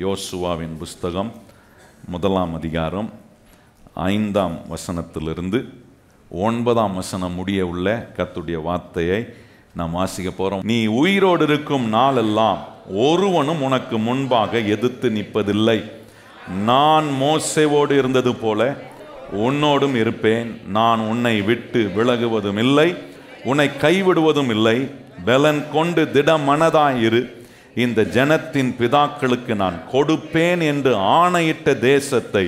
யோசுவாவின் புஸ்தகம் 1ஆம் அதிகாரம் 5ஆம் வசனத்திலிருந்து 9ஆம் வசனம் முடிய உள்ள கர்த்தருடைய வார்த்தையை நாம் வாசிக்க போகிறோம். நீ உயிரோடு இருக்கும் நாளெல்லாம் ஒருவனும் உனக்கு முன்பாக எதிர்த்து நிற்பதில்லை. நான் மோசேவோடு இருந்தது போல உன்னோடும் இருப்பேன். நான் உன்னை விட்டு விலகுவதும் இல்லை, உன்னை கைவிடுவதும் இல்லை. பலன் கொண்டு திடமனதாயிரு. இந்த ஜனத்தின் பிதாக்களுக்கு நான் கொடுப்பேன் என்று ஆணையிட்ட தேசத்தை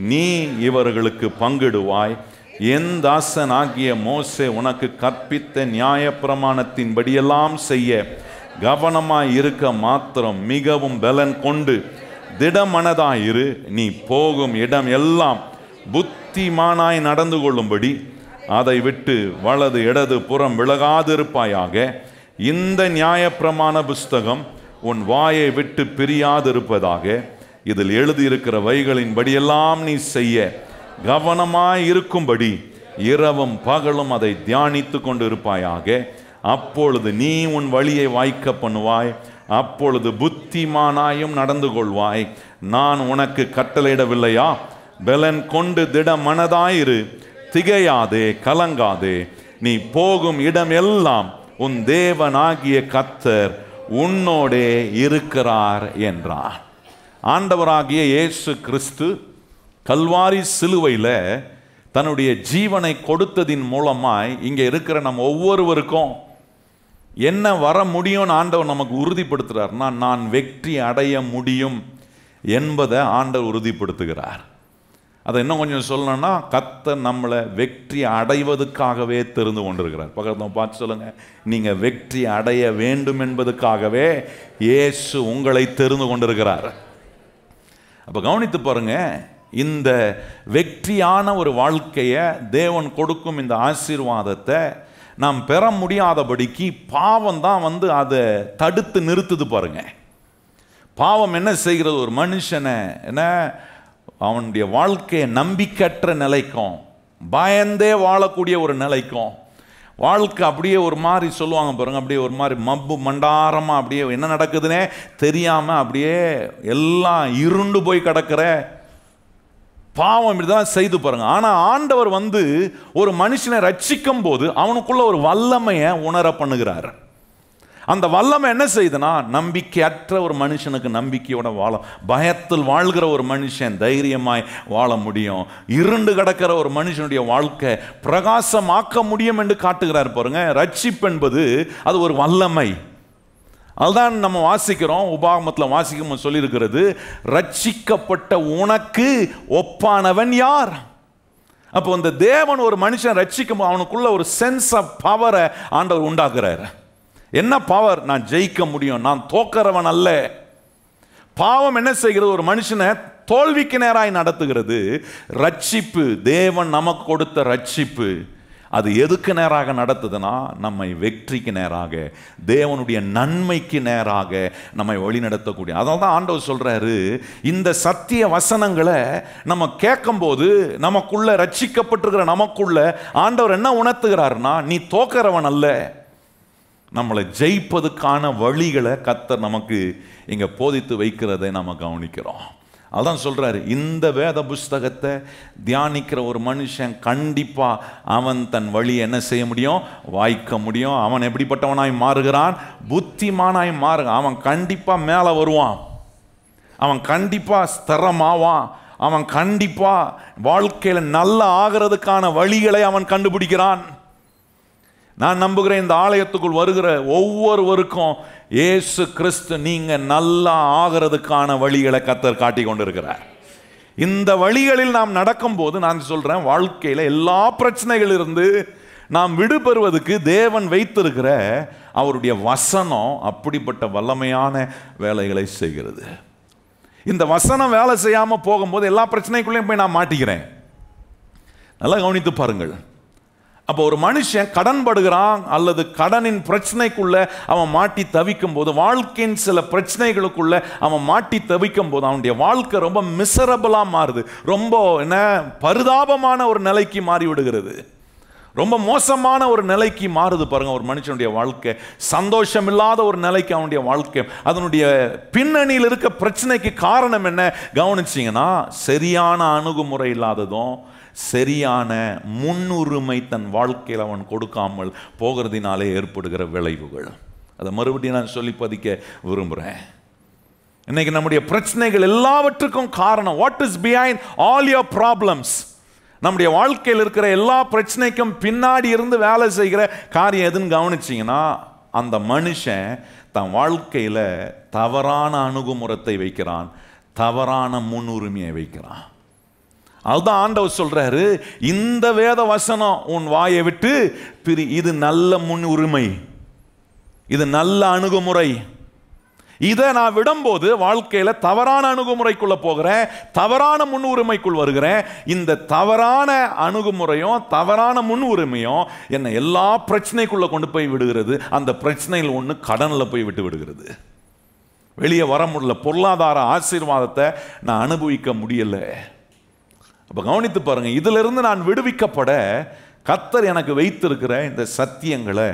நீ இவர்களுக்கு பங்கிடுவாய். என் தாசனாகிய மோசே உனக்கு கற்பித்த நியாயப்பிரமாணத்தின்படியெல்லாம் செய்ய கவனமாய் இருக்க மாத்திரம் மிகவும் பலன் கொண்டு திடமனதாயிரு. நீ போகும் இடம் எல்லாம் புத்திமானாய் நடந்து கொள்ளும்படி அதை விட்டு வலது இடது புறம் விலகாதிருப்பாயாக. இந்த நியாயப்பிரமாண புஸ்தகம் உன் வாயை விட்டு பிரியாதிருப்பதாக. இதில் எழுதியிருக்கிறவைகளின்படியெல்லாம் நீ செய்ய கவனமாய் இருக்கும்படி இரவும் பகலும் அதை தியானித்து கொண்டு இருப்பாயாக. அப்பொழுது நீ உன் வழியை வாய்க்க பண்ணுவாய், அப்பொழுது புத்திமானாயும் நடந்து கொள்வாய். நான் உனக்கு கட்டளையிடவில்லையா? பலன் கொண்டு திடமனதாயிரு, திகையாதே, கலங்காதே. நீ போகும் இடம் எல்லாம் உன் தேவனாகிய கர்த்தர் உன்னோடே இருக்கிறார் என்றார். ஆண்டவராகிய இயேசு கிறிஸ்து கல்வாரி சிலுவையில் தன்னுடைய ஜீவனை கொடுத்ததின் மூலமாய் இங்கே இருக்கிற நம்ம ஒவ்வொருவருக்கும் என்ன வர முடியும்னு ஆண்டவர் நமக்கு உறுதிப்படுத்துகிறார்னா, நான் வெற்றி அடைய முடியும் என்பதை ஆண்டவர் உறுதிப்படுத்துகிறார். அதை இன்னும் கொஞ்சம் சொல்லணும்னா, கர்த்தர் நம்மளை வெற்றி அடைவதற்காகவே தெரிந்து கொண்டிருக்கிறார். பக்கத்தில் பார்த்து சொல்லுங்க, நீங்கள் வெற்றி அடைய வேண்டும் என்பதற்காகவே இயேசு உங்களை தெரிந்து கொண்டிருக்கிறார். அப்போ கவனித்து பாருங்க, இந்த வெற்றியான ஒரு வாழ்க்கையை தேவன் கொடுக்கும் இந்த ஆசீர்வாதத்தை நாம் பெற முடியாதபடிக்கு பாவம் தான் அதை தடுத்து நிறுத்துது. பாருங்க, பாவம் என்ன செய்கிறது? ஒரு மனுஷனை என்ன அவனுடைய வாழ்க்கையை நம்பிக்கற்ற நிலைக்கும், பயந்தே வாழக்கூடிய ஒரு நிலைக்கும், வாழ்க்கை அப்படியே ஒரு மாதிரி சொல்லுவாங்க பாருங்க, அப்படியே ஒரு மாதிரி மப்பு மண்டாரமாக அப்படியே என்ன நடக்குதுன்னே தெரியாமல் அப்படியே எல்லாம் இருண்டு போய் கிடக்கிற பாவம் இப்படிதான் செய்து பாருங்க. ஆனால் ஆண்டவர் ஒரு மனுஷனை ரட்சிக்கும் போது அவனுக்குள்ள ஒரு வல்லமையை உணர பண்ணுகிறார். அந்த வல்லமை என்ன செய்யுதுன்னா, நம்பிக்கையற்ற ஒரு மனுஷனுக்கு நம்பிக்கையோட பயத்தில் வாழ்கிற ஒரு மனுஷன் தைரியமாய் வாழ முடியும். இருண்டு கிடக்கிற ஒரு மனுஷனுடைய வாழ்க்கை பிரகாசமாக்க முடியும் என்று காட்டுகிறார் பாருங்க. ரட்சிப்பு என்பது அது ஒரு வல்லமை. அதுதான் நம்ம வாசிக்கிறோம், உபாகமத்தில் வாசிக்கும் சொல்லியிருக்கிறது, ரட்சிக்கப்பட்ட உனக்கு ஒப்பானவன் யார்? அப்போ இந்த தேவன் ஒரு மனுஷன் ரட்சிக்கும் அவனுக்குள்ள ஒரு சென்ஸ் ஆஃப் பவரை ஆண்டவர் உண்டாக்குறார். என்ன பவர்? நான் ஜெயிக்க முடியும், நான் தோக்கிறவன் அல்ல. பாவம் என்ன செய்கிறது? ஒரு மனுஷனை தோல்விக்கு நேராய் நடத்துகிறது. ரட்சிப்பு, தேவன் நமக்கு கொடுத்த ரட்சிப்பு, அது எதுக்கு நேராக நடத்துதுன்னா, நம்மை வெற்றிக்கு நேராக, தேவனுடைய நன்மைக்கு நேராக நம்மை வழி நடத்தக்கூடிய. அதனால தான் ஆண்டவர் சொல்றாரு, இந்த சத்திய வசனங்களை நம்ம கேட்கும்போது நமக்குள்ள ரட்சிக்கப்பட்டிருக்கிற நமக்குள்ள ஆண்டவர் என்ன உணர்த்துகிறார்னா, நீ தோக்கிறவன் அல்ல, நம்மளை ஜெயிப்பதுக்கான வழிகளை கர்த்தர் நமக்கு இங்கே போதித்து வைக்கிறதை நம்ம கவனிக்கிறோம். அதான் சொல்கிறாரு, இந்த வேத புஸ்தகத்தை தியானிக்கிற ஒரு மனுஷன் கண்டிப்பாக அவன் தன் வழியை என்ன செய்ய முடியும்? வாய்க்க முடியும். அவன் எப்படிப்பட்டவனாய் மாறுகிறான்? புத்திமானாய் மாறுகிறான். அவன் கண்டிப்பாக மேலே வருவான், அவன் கண்டிப்பாக ஸ்திரமாவான், அவன் கண்டிப்பாக வாழ்க்கையில் நல்ல ஆகிறதுக்கான வழிகளை அவன் கண்டுபிடிக்கிறான். நான் நம்புகிறேன், இந்த ஆலயத்துக்குள் வருகிற ஒவ்வொருவருக்கும் இயேசு கிறிஸ்து நீங்கள் நல்லா ஆகிறதுக்கான வழிகளை கர்த்தர் காட்டி கொண்டிருக்கிறார். இந்த வழிகளில் நாம் நடக்கும்போது நான் சொல்கிறேன், வாழ்க்கையில் எல்லா பிரச்சனைகளிலிருந்து நாம் விடுபெறுவதற்கு தேவன் வைத்திருக்கிற அவருடைய வசனம் அப்படிப்பட்ட வல்லமையான வேலைகளை செய்கிறது. இந்த வசனம் வேலை செய்யாமல் போகும்போது எல்லா பிரச்சனைக்குள்ளேயும் போய் நான் மாட்டிக்கிறேன். நல்லா கவனித்து பாருங்கள். அப்போ ஒரு மனுஷன் கடன் படுகிறான் அல்லது கடனின் பிரச்சனைக்குள்ள அவன் மாட்டி தவிக்கும் போது, வாழ்க்கையின் சில பிரச்சனைகளுக்குள்ள அவன் மாட்டி தவிக்கும் போது அவனுடைய வாழ்க்கை ரொம்ப மிசரபிளாக மாறுது, ரொம்ப என்ன பரிதாபமான ஒரு நிலைக்கு மாறி விடுகிறது. ரொம்ப மோசமான ஒரு நிலைக்கு மாறுது பாருங்க ஒரு மனுஷனுடைய வாழ்க்கை. சந்தோஷம் இல்லாத ஒரு நிலைக்கு அவனுடைய வாழ்க்கை. அதனுடைய பின்னணியில் இருக்க பிரச்சனைக்கு காரணம் என்ன கவனிச்சிங்கன்னா, சரியான அணுகுமுறை இல்லாததும் சரியான முன்னுரிமை தன் வாழ்க்கையில் அவன் கொடுக்காமல் போகிறதினாலே ஏற்படுகிற விளைவுகள். அதை மறுபடியும் நான் சொல்லி பதிக்க விரும்புகிறேன். இன்னைக்கு நம்முடைய பிரச்சனைகள் எல்லாவற்றுக்கும் காரணம், what is behind all your problems, நம்முடைய வாழ்க்கையில் இருக்கிற எல்லா பிரச்சனைக்கும் பின்னாடி இருந்து வேலை செய்கிற காரியம் எதுன்னு கவனிச்சிங்கன்னா, அந்த மனுஷன் தன் வாழ்க்கையில் தவறான அணுகுமுறத்தை வைக்கிறான், தவறான முன்னுரிமையை வைக்கிறான். அதுதான் ஆண்டவர் சொல்றாரு, இந்த வேத வசனம் உன் வாயை விட்டு இது நல்ல முன்னுரிமை, இது நல்ல அணுகுமுறை. இதை நான் விடும்போது வாழ்க்கையில தவறான அணுகுமுறைக்குள்ள போகிறேன், தவறான முன்னுரிமைக்குள் வருகிறேன். இந்த தவறான அணுகுமுறையும் தவறான முன்னுரிமையும் என்னை எல்லா பிரச்சனைக்குள்ள கொண்டு போய் விடுகிறது. அந்த பிரச்சனையில் ஒன்று கடனில் போய் விட்டு விடுகிறது. வெளியே வர முடியல, பொருளாதார ஆசீர்வாதத்தை நான் அனுபவிக்க முடியல. அப்ப கவனித்து பாருங்க, இதுல இருந்து நான் விடுவிக்கப்பட கர்த்தர் எனக்கு வைத்திருக்கிற இந்த சத்தியங்களை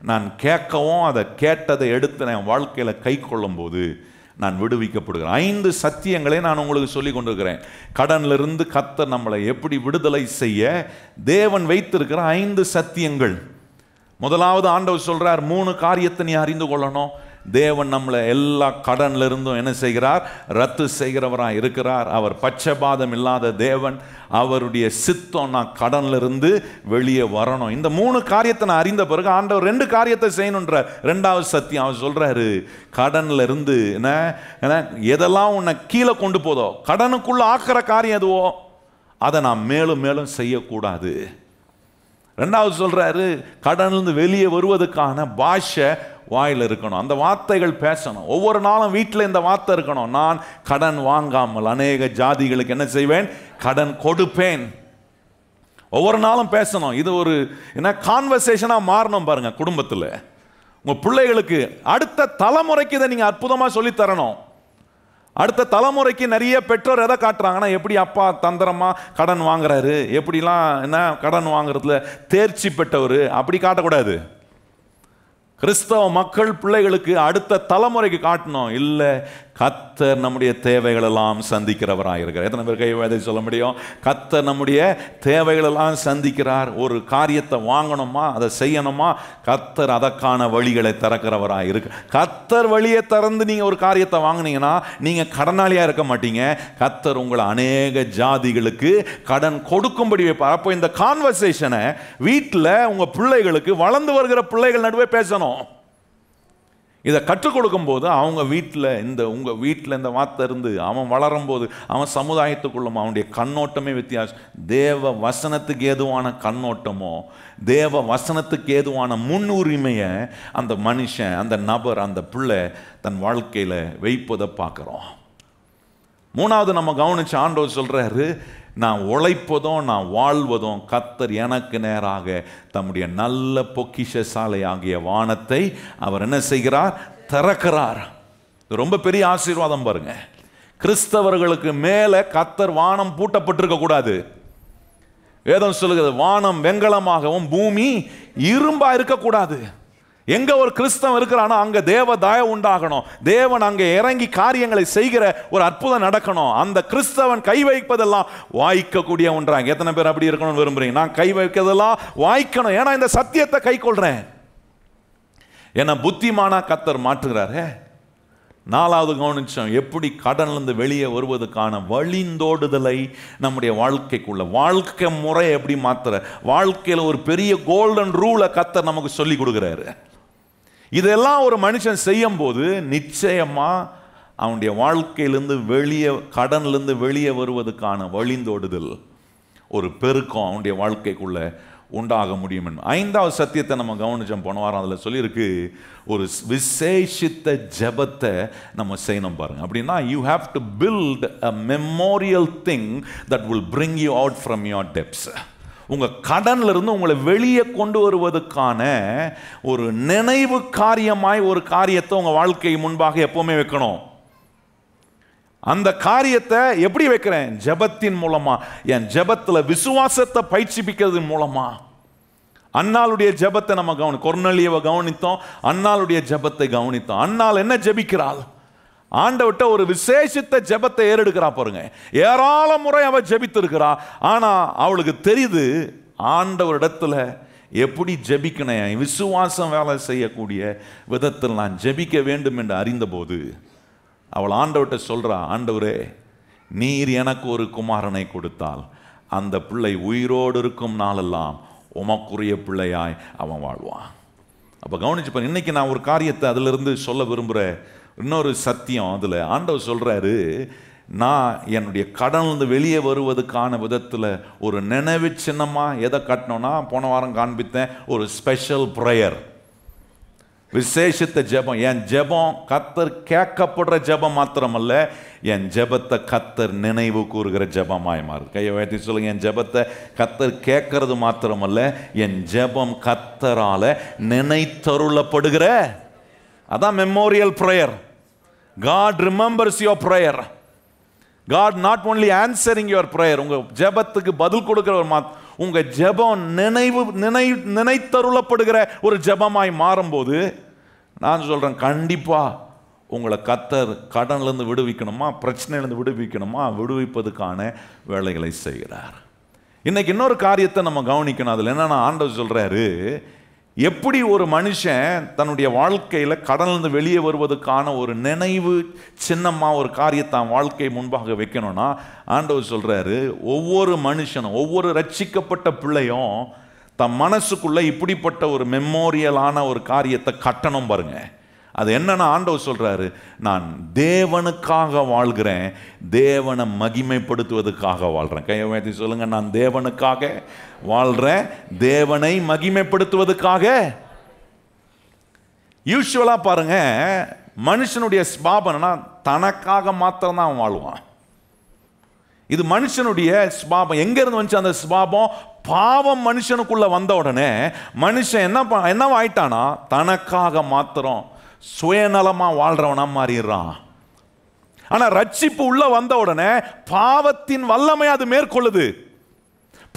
நான் கேட்கவும் அதை கேட்டதை எடுத்து என் வாழ்க்கையில் கை கொள்ளும் போது நான் விடுவிக்கப்படுகிறேன். 5 சத்தியங்களை நான் உங்களுக்கு சொல்லி கொண்டிருக்கிறேன். கடனிலிருந்து கர்த்தர் நம்மளை எப்படி விடுதலை செய்ய தேவன் வைத்திருக்கிற 5 சத்தியங்கள். முதலாவது ஆண்டவர் சொல்றார், 3 காரியத்தை நீ அறிந்து கொள்ளணும். தேவன் நம்மளை எல்லா கடன்ல இருந்தும் என்ன செய்கிறார், ரத்து செய்கிறவராக இருக்கிறார். அவர் பட்சபாதம் இல்லாத தேவன். அவருடைய சித்தம் நான் கடன்ல இருந்து வெளியே வரணும். இந்த 3 காரியத்தை நான் அறிந்த பிறகு ஆண்டவர் 2 காரியத்தை செய்யணுன்ற 2வது சத்தியம். அவர் சொல்றாரு, கடன்ல இருந்து எதெல்லாம் உன்னை கீழே கொண்டு போதோ, கடனுக்குள்ள ஆக்கிற காரியம் எதுவோ அதை நான் மேலும் மேலும் செய்யக்கூடாது. 2வது சொல்றாரு, கடனிலிருந்து வெளியே வருவதற்கான பாஷை வாயில் இருக்கணும், அந்த வார்த்தைகள் பேசணும். ஒவ்வொரு நாளும் வீட்டில் இந்த வார்த்தை இருக்கணும், நான் கடன் வாங்காமல் அநேக ஜாதிகளுக்கு என்ன செய்வேன், கடன் கொடுப்பேன். ஒவ்வொரு நாளும் பேசணும். இது ஒரு என்ன கான்வர்சேஷனாக மாறணும் பாருங்க. குடும்பத்தில் உங்கள் பிள்ளைகளுக்கு அடுத்த தலைமுறைக்கு இதை நீங்கள் அற்புதமாக சொல்லித்தரணும். அடுத்த தலைமுறைக்கு நிறைய பெற்றோர் எதை காட்டுறாங்கன்னா, எப்படி அப்பா தந்திரமா கடன் வாங்குறாரு, எப்படிலாம் என்ன கடன் வாங்குறதுல தேர்ச்சி பெற்றவர், அப்படி காட்டக்கூடாது. கிறிஸ்தவ மக்கள் பிள்ளைகளுக்கு அடுத்த தலைமுறைக்கு காட்டணும், இல்லை கர்த்தர் நம்முடைய தேவைகள் எல்லாம் சந்திக்கிறவராக இருக்கிறார். எத்தனை பேர் கைவாதை சொல்ல முடியும்? கர்த்தர் நம்முடைய தேவைகள் எல்லாம் சந்திக்கிறார். ஒரு காரியத்தை வாங்கணுமா, அதை செய்யணுமா, கர்த்தர் அதற்கான வழிகளை திறக்கிறவராக இருக்கு. கர்த்தர் வழியை திறந்து நீங்க ஒரு காரியத்தை வாங்கினீங்கன்னா நீங்க கடனாளியா இருக்க மாட்டீங்க. கர்த்தர் உங்களை அநேக ஜாதிகளுக்கு கடன் கொடுக்கும்படி வைப்பார். அப்போ இந்த கான்வர்சேஷனை வீட்டில் உங்க பிள்ளைகளுக்கு, வளர்ந்து வருகிற பிள்ளைகள் நடுவே பேசணும். இதை கற்றுக் கொடுக்கும் போது அவங்க வீட்டில் உங்க வீட்டில் இந்த வார்த்தை இருந்து அவன் வளரும் போது அவன் சமுதாயத்துக்குள்ளும் அவனுடைய கண்ணோட்டமே வித்தியாசம். தேவ வசனத்துக்கு ஏதுவான கண்ணோட்டமோ, தேவ வசனத்துக்கு ஏதுவான முன்னுரிமையை அந்த மனுஷன், அந்த நபர், அந்த பிள்ளை தன் வாழ்க்கையில் வைப்பதை பார்க்குறோம். 3வது நம்ம கவனிச்சு ஆண்டவர் சொல்றாரு, நான் உழைப்பதும் நான் வாழ்வதும் கர்த்தர் எனக்கு நேராக தம்முடைய நல்ல பொக்கிஷ சாலை ஆகிய வானத்தை அவர் என்ன செய்கிறார், திறக்கிறார். ரொம்ப பெரிய ஆசீர்வாதம் பாருங்க. கிறிஸ்தவர்களுக்கு மேல கர்த்தர் வானம் பூட்டப்பட்டிருக்க கூடாது. வேதம் சொல்லுகிறது, வானம் வெண்கலமாகவும் பூமி இரும்பா இருக்கக்கூடாது. எங்க ஒரு கிறிஸ்தவன் இருக்கிறானோ அங்க தேவ தயவு உண்டாகணும். தேவன் அங்கே இறங்கி காரியங்களை செய்கிற ஒரு அற்புதம் நடக்கணும். அந்த கிறிஸ்தவன் கை வைப்பதெல்லாம் வாய்க்கக்கூடிய ஒன்றாங்க. எத்தனை பேர் அப்படி இருக்கணும்னு விரும்புறீங்க? நான் கை வைக்கிறதெல்லாம் வாய்க்கணும், ஏன்னா இந்த சத்தியத்தை கை கொள்றேன். ஏன்னா புத்திமானா கர்த்தர் மாற்றுகிறாரு. 4வது கவனிச்சோம், எப்படி கடன்லேருந்து வெளியே வருவதற்கான வழிந்தோடுதலை நம்முடைய வாழ்க்கைக்குள்ள, வாழ்க்கை முறை எப்படி மாத்துற, வாழ்க்கையில் ஒரு பெரிய கோல்டன் ரூலை கர்த்தர் நமக்கு சொல்லி கொடுக்குறாரு. இதெல்லாம் ஒரு மனுஷன் செய்யும் போது நிச்சயமா அவனுடைய வாழ்க்கையிலிருந்து வெளியே, கடன்லேருந்து வெளியே வருவதற்கான வழிந்தோடுதல், ஒரு பெருக்கம் அவனுடைய வாழ்க்கைக்குள்ள உண்டாக முடியும். 5வது சத்தியத்தை நம்ம கவனிச்சோம் போன வாரம். அதில் சொல்லியிருக்கு, ஒரு விசேஷித்த ஜெபத்தை நம்ம செய்யணும் பாருங்க. அப்படின்னா you have to build a memorial thing that will bring you out from your debts. உங்கள் கடன்ல இருந்து உங்களை வெளியே கொண்டு வருவதற்கான ஒரு நினைவு காரியமாய் ஒரு காரியத்தை உங்கள் வாழ்க்கை முன்பாக எப்பவுமே வைக்கணும். அந்த காரியத்தை எப்படி வைக்கிறேன்? ஜெபத்தின் மூலமா, என் ஜெபத்தில் விசுவாசத்தை பயிற்சிப்பிக்கிறதன் மூலமா. அன்னாளுடைய ஜெபத்தை நம்ம கொர்நேலியாவை கவனித்தோம், அன்னாளுடைய ஜெபத்தை கவனித்தோம். அன்னாள் என்ன ஜெபிக்கிறாள்? ஆண்டவர்கிட்ட ஒரு விசேஷித்த ஜெபத்தை ஏறெடுக்கிறா பாருங்க. ஏராள முறை அவ ஜெபித்திருக்கிறா. ஆனா அவளுக்கு தெரியுது ஆண்டவரிடத்துல எப்படி ஜெபிக்கணும், விசுவாசம் வேலை செய்யக்கூடிய விதத்தில் நான் ஜெபிக்க வேண்டும் என்று அறிந்தபோது அவள் ஆண்டவர்கிட்ட சொல்றா, ஆண்டவரே, நீர் எனக்கு ஒரு குமாரனை கொடுத்தால் அந்த பிள்ளை உயிரோடு இருக்கும் நாளெல்லாம் உமக்குரிய பிள்ளையாய் அவன் வாழ்வான். அப்போ கவனிச்சுப்பாங்க. இன்னைக்கு நான் ஒரு காரியத்தை அதிலிருந்து சொல்ல விரும்புகிற இன்னொரு சத்தியம். அதில் ஆண்டவர் சொல்கிறாரு, நான் என்னுடைய கடன்லேருந்து வெளியே வருவதுக்கான விதத்தில் ஒரு நினைவு சின்னமாக எதை கட்டணும்னா, போன வாரம் காண்பித்தேன், ஒரு ஸ்பெஷல் ப்ரேயர், விசேஷித்த ஜெபம். என் ஜெபம் கர்த்தர் கேட்கப்படுற ஜெபம் மாத்திரமல்ல, என் ஜெபத்தை கர்த்தர் நினைவு கூறுகிற ஜெபமாய் மாறுது. கையை உயர்த்தி சொல்லுங்க, என் ஜெபத்தை கர்த்தர் கேட்கறது மாத்திரமல்ல, என் ஜெபம் கர்த்தரால நினைத்தருளப்படுகிற, அதான் memorial prayer. God remembers your prayer. God not only answering your prayer, உங்க ஜெபத்துக்கு பதில் கொடுக்கிறவர் உங்க ஜெபம் நினைத்தருளப்படுகிற ஒரு ஜெபமாய் மாறும்போது நான் சொல்றேன், கண்டிப்பா உங்களை கர்த்தர் கடன்லேருந்து விடுவிக்கணுமா, பிரச்சனையிலேருந்து விடுவிக்கணுமா, விடுவிப்பதுக்கான வேலைகளை செய்கிறார். இன்னைக்கு இன்னொரு காரியத்தை நம்ம கவனிக்கணும். அதில் என்னன்னா, ஆண்டவர் சொல்றாரு, எப்படி ஒரு மனுஷன் தன்னுடைய வாழ்க்கையில் கடனிலிருந்து வெளியே வருவதற்கான ஒரு நினைவு சின்னமாக ஒரு காரியத்தை வாழ்க்கை முன்பாக வைக்கணும்னா, ஆண்டவர் சொல்கிறாரு, ஒவ்வொரு மனுஷனும், ஒவ்வொரு ரட்சிக்கப்பட்ட பிள்ளையும் தன் மனசுக்குள்ளே இப்படிப்பட்ட ஒரு மெமோரியலான ஒரு காரியத்தை கட்டணும் பாருங்க. அது என்னன்னா, ஆண்டவர் சொல்கிறாரு, நான் தேவனுக்காக வாழ்கிறேன், தேவனை மகிமைப்படுத்துவதற்காக வாழ்கிறேன். கையை உயர்த்தி சொல்லுங்க, நான் தேவனுக்காக வாழ்கிறேன், தேவனை மகிமைப்படுத்துவதற்காக. யூசுவலாக பாருங்க, மனுஷனுடைய ஸ்பாபம்னா தனக்காக மாத்திரம் தான் வாழ்வான். இது மனுஷனுடைய ஸ்பாபம். எங்கேருந்து வந்துச்சு அந்த ஸ்பாபம்? பாவம் மனுஷனுக்குள்ள வந்த உடனே மனுஷன் என்னவாயிட்டானா, தனக்காக மாத்திரம் சுயநலமா வாழ்றவனா மாறிடுறான். ஆனா ரட்சிப்பு உள்ள வந்த உடனே பாவத்தின் வல்லமை அது மேற்கொள்ளுது.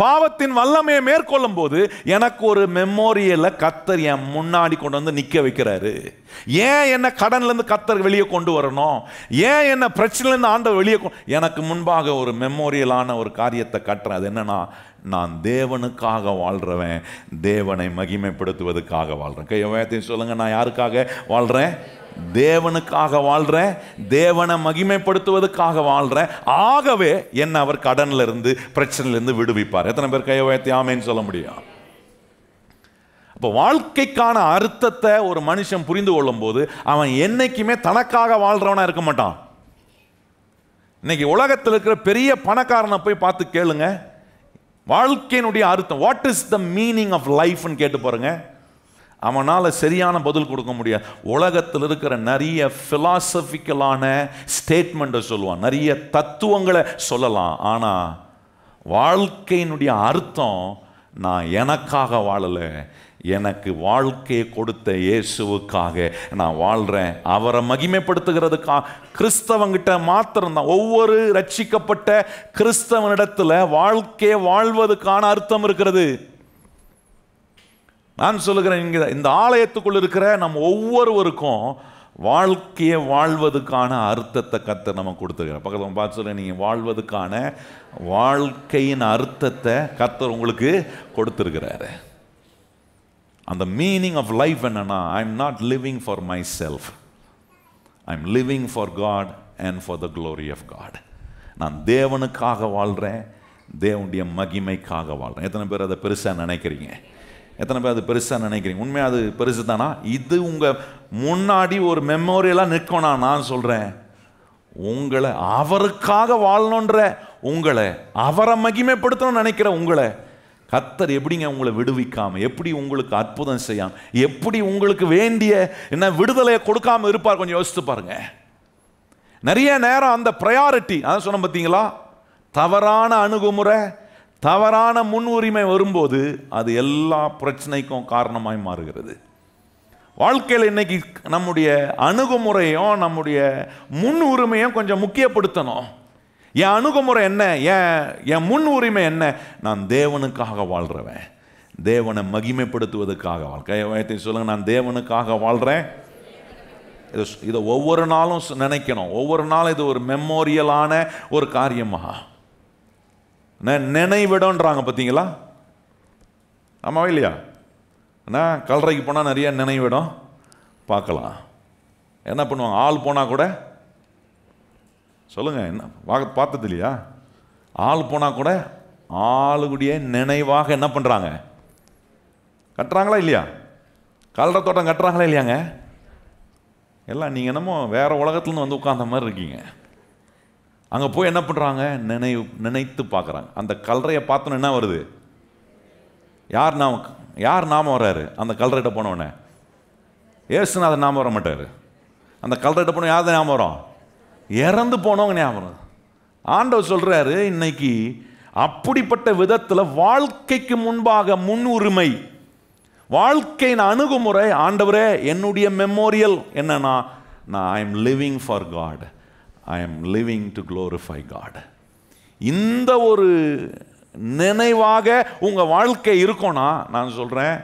பாவத்தின் வல்லமையை மேற்கொள்ளும் போது எனக்கு ஒரு மெமோரியலை கர்த்தர் என் முன்னாடி கொண்டு வந்து நிற்க வைக்கிறாரு. ஏன் என்ன கடன்லேருந்து கர்த்தர் வெளியே கொண்டு வரணும், ஏன் என்ன பிரச்சனைலேருந்து ஆண்டவர் வெளியே எனக்கு முன்பாக ஒரு மெமோரியலான ஒரு காரியத்தை கட்டுறேன். அது என்னன்னா, நான் தேவனுக்காக வாழ்றவன், தேவனை மகிமைப்படுத்துவதற்காக வாழ்றேன். கையை உயர்த்தி சொல்லுங்க, நான் யாருக்காக வாழ்றேன்? தேவனுக்காக வாழ்றேன், தேவனை மகிமைப்படுத்துவதற்காக வாழ்றேன். ஆகவே என்ன அவர் கடன்ல இருந்து பிரச்சனையில இருந்து விடுவிப்பார். எத்தனை பேர் கையை உயர்த்தி ஆமென்னு சொல்ல முடியும்? அப்போ வாழ்க்கைக்கான அர்த்தத்தை ஒரு மனுஷன் புரிந்து கொள்ளும் போது அவன் என்னைக்குமே தனக்காக வாழ்றவனா இருக்க மாட்டான். இன்னைக்கு உலகத்தில் இருக்கிற பெரிய பணக்காரனை போய் பார்த்து கேளுங்க, வாழ்க்கையினுடைய அர்த்தம், what is the meaning of லைஃப்னு கேட்டு பாருங்க, அவனால் சரியான பதில் கொடுக்க முடியாது. உலகத்தில் இருக்கிற நிறைய ஃபிலாசபிக்கலான ஸ்டேட்மெண்ட்டை சொல்லுவான், நிறைய தத்துவங்களை சொல்லலாம். ஆனால் வாழ்க்கையினுடைய அர்த்தம், நான் எனக்காக வாழலை, எனக்கு வாழ்க்கையை கொடுத்த இயேசுவுக்காக நான் வாழ்கிறேன், அவரை மகிமைப்படுத்துகிறதுக்காக. கிறிஸ்தவங்கிட்ட மாத்திரம்தான், ஒவ்வொரு ரட்சிக்கப்பட்ட கிறிஸ்தவனிடத்தில் வாழ்க்கையை வாழ்வதற்கான அர்த்தம் இருக்கிறது. நான் சொல்லுகிறேன், இங்கே இந்த ஆலயத்துக்குள் இருக்கிற நம்ம ஒவ்வொருவருக்கும் வாழ்க்கையை வாழ்வதற்கான அர்த்தத்தை கர்த்தர் நம்ம கொடுத்துருக்கிறார். பக்கத்தில் பார்த்து சொல்ல, நீங்கள் வாழ்வதற்கான வாழ்க்கையின் அர்த்தத்தை கர்த்தர் உங்களுக்கு கொடுத்துருக்கிறாரு. அந்த மீனிங் ஆஃப் லைஃப் என்னன்னா, I am not living for myself, I am living for God and for the glory of God. நான் தேவனுக்காக வாழ்கிறேன், தேவனுடைய மகிமைக்காக வாழ்கிறேன். எத்தனை பேர் அதை பெருசாக நினைக்கிறீங்க? எத்தனை பேர் அது பெருசாக நினைக்கிறீங்க? உண்மையாக அது பெருசு தானா? இது உங்கள் முன்னாடி ஒரு மெமோரியலாக நிற்கணும். நான் சொல்கிறேன், உங்களை அவருக்காக வாழணுன்ற உங்களை, அவரை மகிமைப்படுத்தணும்னு நினைக்கிற உங்களை கர்த்தர் எப்படிங்க உங்களை விடுவிக்காம, எப்படி உங்களுக்கு அற்புதம் செய்யாம, எப்படி உங்களுக்கு வேண்டிய என்ன விடுதலையை கொடுக்காம இருப்பார்? கொஞ்சம் யோசித்து பாருங்க. நிறைய நேரம் அந்த ப்ரையாரிட்டி, அதான் சொன்ன பார்த்தீங்களா, தவறான அணுகுமுறை, தவறான முன் உரிமை வரும்போது அது எல்லா பிரச்சனைக்கும் காரணமாய் மாறுகிறது. வாழ்க்கையில் இன்னைக்கு நம்முடைய அணுகுமுறையும் நம்முடைய முன் உரிமையும் கொஞ்சம் முக்கியப்படுத்தணும். என் அணுகுமுறை என்ன, என் முன் உரிமை என்ன? நான் தேவனுக்காக வாழ்றவன், தேவனை மகிமைப்படுத்துவதற்காக வாழ்க்கை சொல்லுங்க, நான் தேவனுக்காக வாழ்றேன். இதை ஒவ்வொரு நாளும் நினைக்கணும். ஒவ்வொரு நாளும் இது ஒரு மெமோரியலான ஒரு காரியமா நினைவிடம்ன்றாங்க. பார்த்தீங்களா? ஆமாவா இல்லையா? கல்லறைக்கு போனால் நிறைய நினைவிடம் பார்க்கலாம். என்ன பண்ணுவாங்க? ஆள் போனால் கூட சொல்லுங்க, என்ன பார்த்தது இல்லையா? ஆள் போனால் கூட ஆளுடைய நினைவாக என்ன பண்ணுறாங்க? கட்டுறாங்களா இல்லையா? கல்லறை தோட்டம் கட்டுறாங்களா இல்லையாங்க? எல்லாம் நீங்கள் என்னமோ வேற உலகத்துலேருந்து வந்து உட்கார்ந்த மாதிரி இருக்கீங்க. அங்கே போய் என்ன பண்ணுறாங்க? நினைத்து பார்க்குறாங்க. அந்த கல்லறையை பார்த்தோன்னு என்ன வருது? யார் நாம வர்றாரு? அந்த கல்லறைகிட்ட போனவொடனே ஏசுநாதர் நாம வர மாட்டார். அந்த கல்லறைகிட்ட போன யார் ஞாபகம் வரும்? இறந்து போனவங்க ஞாபகம். ஆண்டவர் சொல்றாரு, இன்னைக்கு அப்படிப்பட்ட விதத்தில் வாழ்க்கைக்கு முன்பாக முன்னுரிமை, வாழ்க்கையின் அணுகுமுறை, ஆண்டவரே என்னுடைய மெமோரியல் என்னன்னா, நான் I am living for God, I am living to glorify God. இந்த ஒரு நினைவாக உங்க வாழ்க்கை இருக்கும்னா, நான் சொல்றேன்,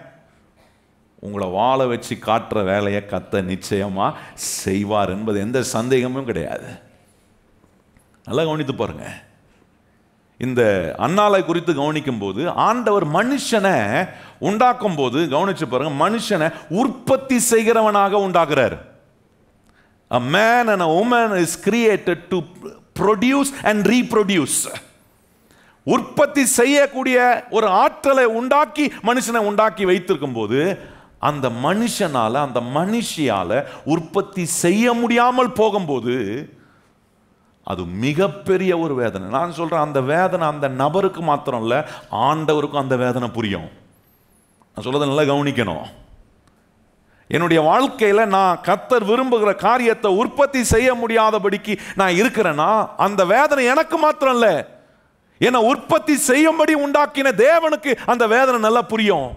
உங்களை வாழ வச்சு காட்டுற வேலையை கர்த்தர் நிச்சயமா செய்வார் என்பது எந்த சந்தேகமும் கிடையாது. நல்லா கவனித்து பாருங்க. இந்த அன்னாளை குறித்து கவனிக்கும் போது ஆண்டவர் மனுஷனை உண்டாக்கும் போது கவனிச்சு பாருங்க, மனுஷனை உற்பத்தி செய்கிறவனாக உண்டாக்குறார். A man and a woman is created to produce and reproduce. உற்பத்தி செய்யக்கூடிய ஒரு ஆற்றலை உண்டாக்கி மனுஷனை உண்டாக்கி வைத்திருக்கும் போது அந்த மனுஷனால, அந்த மனுஷியால உற்பத்தி செய்ய முடியாமல் போகும்போது அது மிகப்பெரிய ஒரு வேதனை. நான் சொல்றேன், அந்த வேதனை அந்த நபருக்கு மாத்திரம் இல்ல, ஆண்டவருக்கும் அந்த வேதனை புரியும். நான் சொல்றதை நல்லா கவனிக்கணும். என்னுடைய வாழ்க்கையில நான் கர்த்தர் விரும்புகிற காரியத்தை உற்பத்தி செய்ய முடியாதபடிக்கு நான் இருக்கிறேன்னா அந்த வேதனை எனக்கு மாத்திரம் இல்ல, என்னை உற்பத்தி செய்யும்படி உண்டாக்கின தேவனுக்கு அந்த வேதனை நல்லா புரியும்.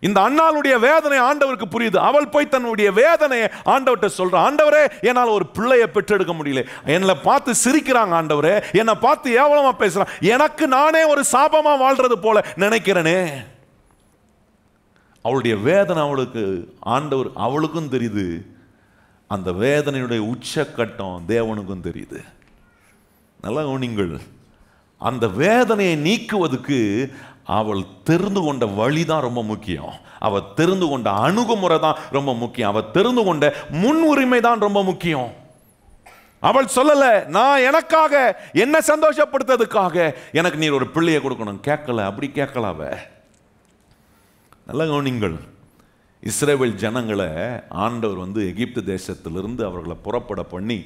இந்த அன்னாளுடைய வேதனை ஆண்டவருக்கு புரியுது. அவள் போய் தன்னுடைய வேதனையை ஆண்டவர்கிட்ட சொல்ற, ஆண்டவரே என்னால் ஒரு பிள்ளையை பெற்றெடுக்க முடியல, என்னை பார்த்து சிரிக்கிறாங்க, ஆண்டவரே என்னை பார்த்து ஏவலமா பேசுறான், எனக்கு நானே ஒரு சாபமா வாழ்றது போல நினைக்கிறேனே. அவளுடைய வேதனை அவளுக்கு ஆண்டவர், அவளுக்கும் தெரியுது. அந்த வேதனையுடைய உச்சக்கட்டம் தேவனுக்கும் தெரியுது. நல்லா கவனிங்கள். அந்த வேதனையை நீக்குவதற்கு அவள் தெரிந்து கொண்ட வழிதான் ரொம்ப முக்கியம். அவள் தெரிந்து கொண்ட அணுகுமுறை தான் ரொம்ப முக்கியம். அவள் தெரிந்து கொண்ட முன்னுரிமை தான் ரொம்ப முக்கியம். அவள் சொல்லல, நான் எனக்காக என்ன சந்தோஷப்படுத்துறதுக்காக எனக்கு நீர் ஒரு பிள்ளையை கொடுக்கணும் கேட்கல. அப்படி கேட்கல அவ. நல்ல கவனிங்கள். இஸ்ரவேல் ஜனங்களை ஆண்டவர் எகிப்து தேசத்திலிருந்து அவர்களை புறப்பட பண்ணி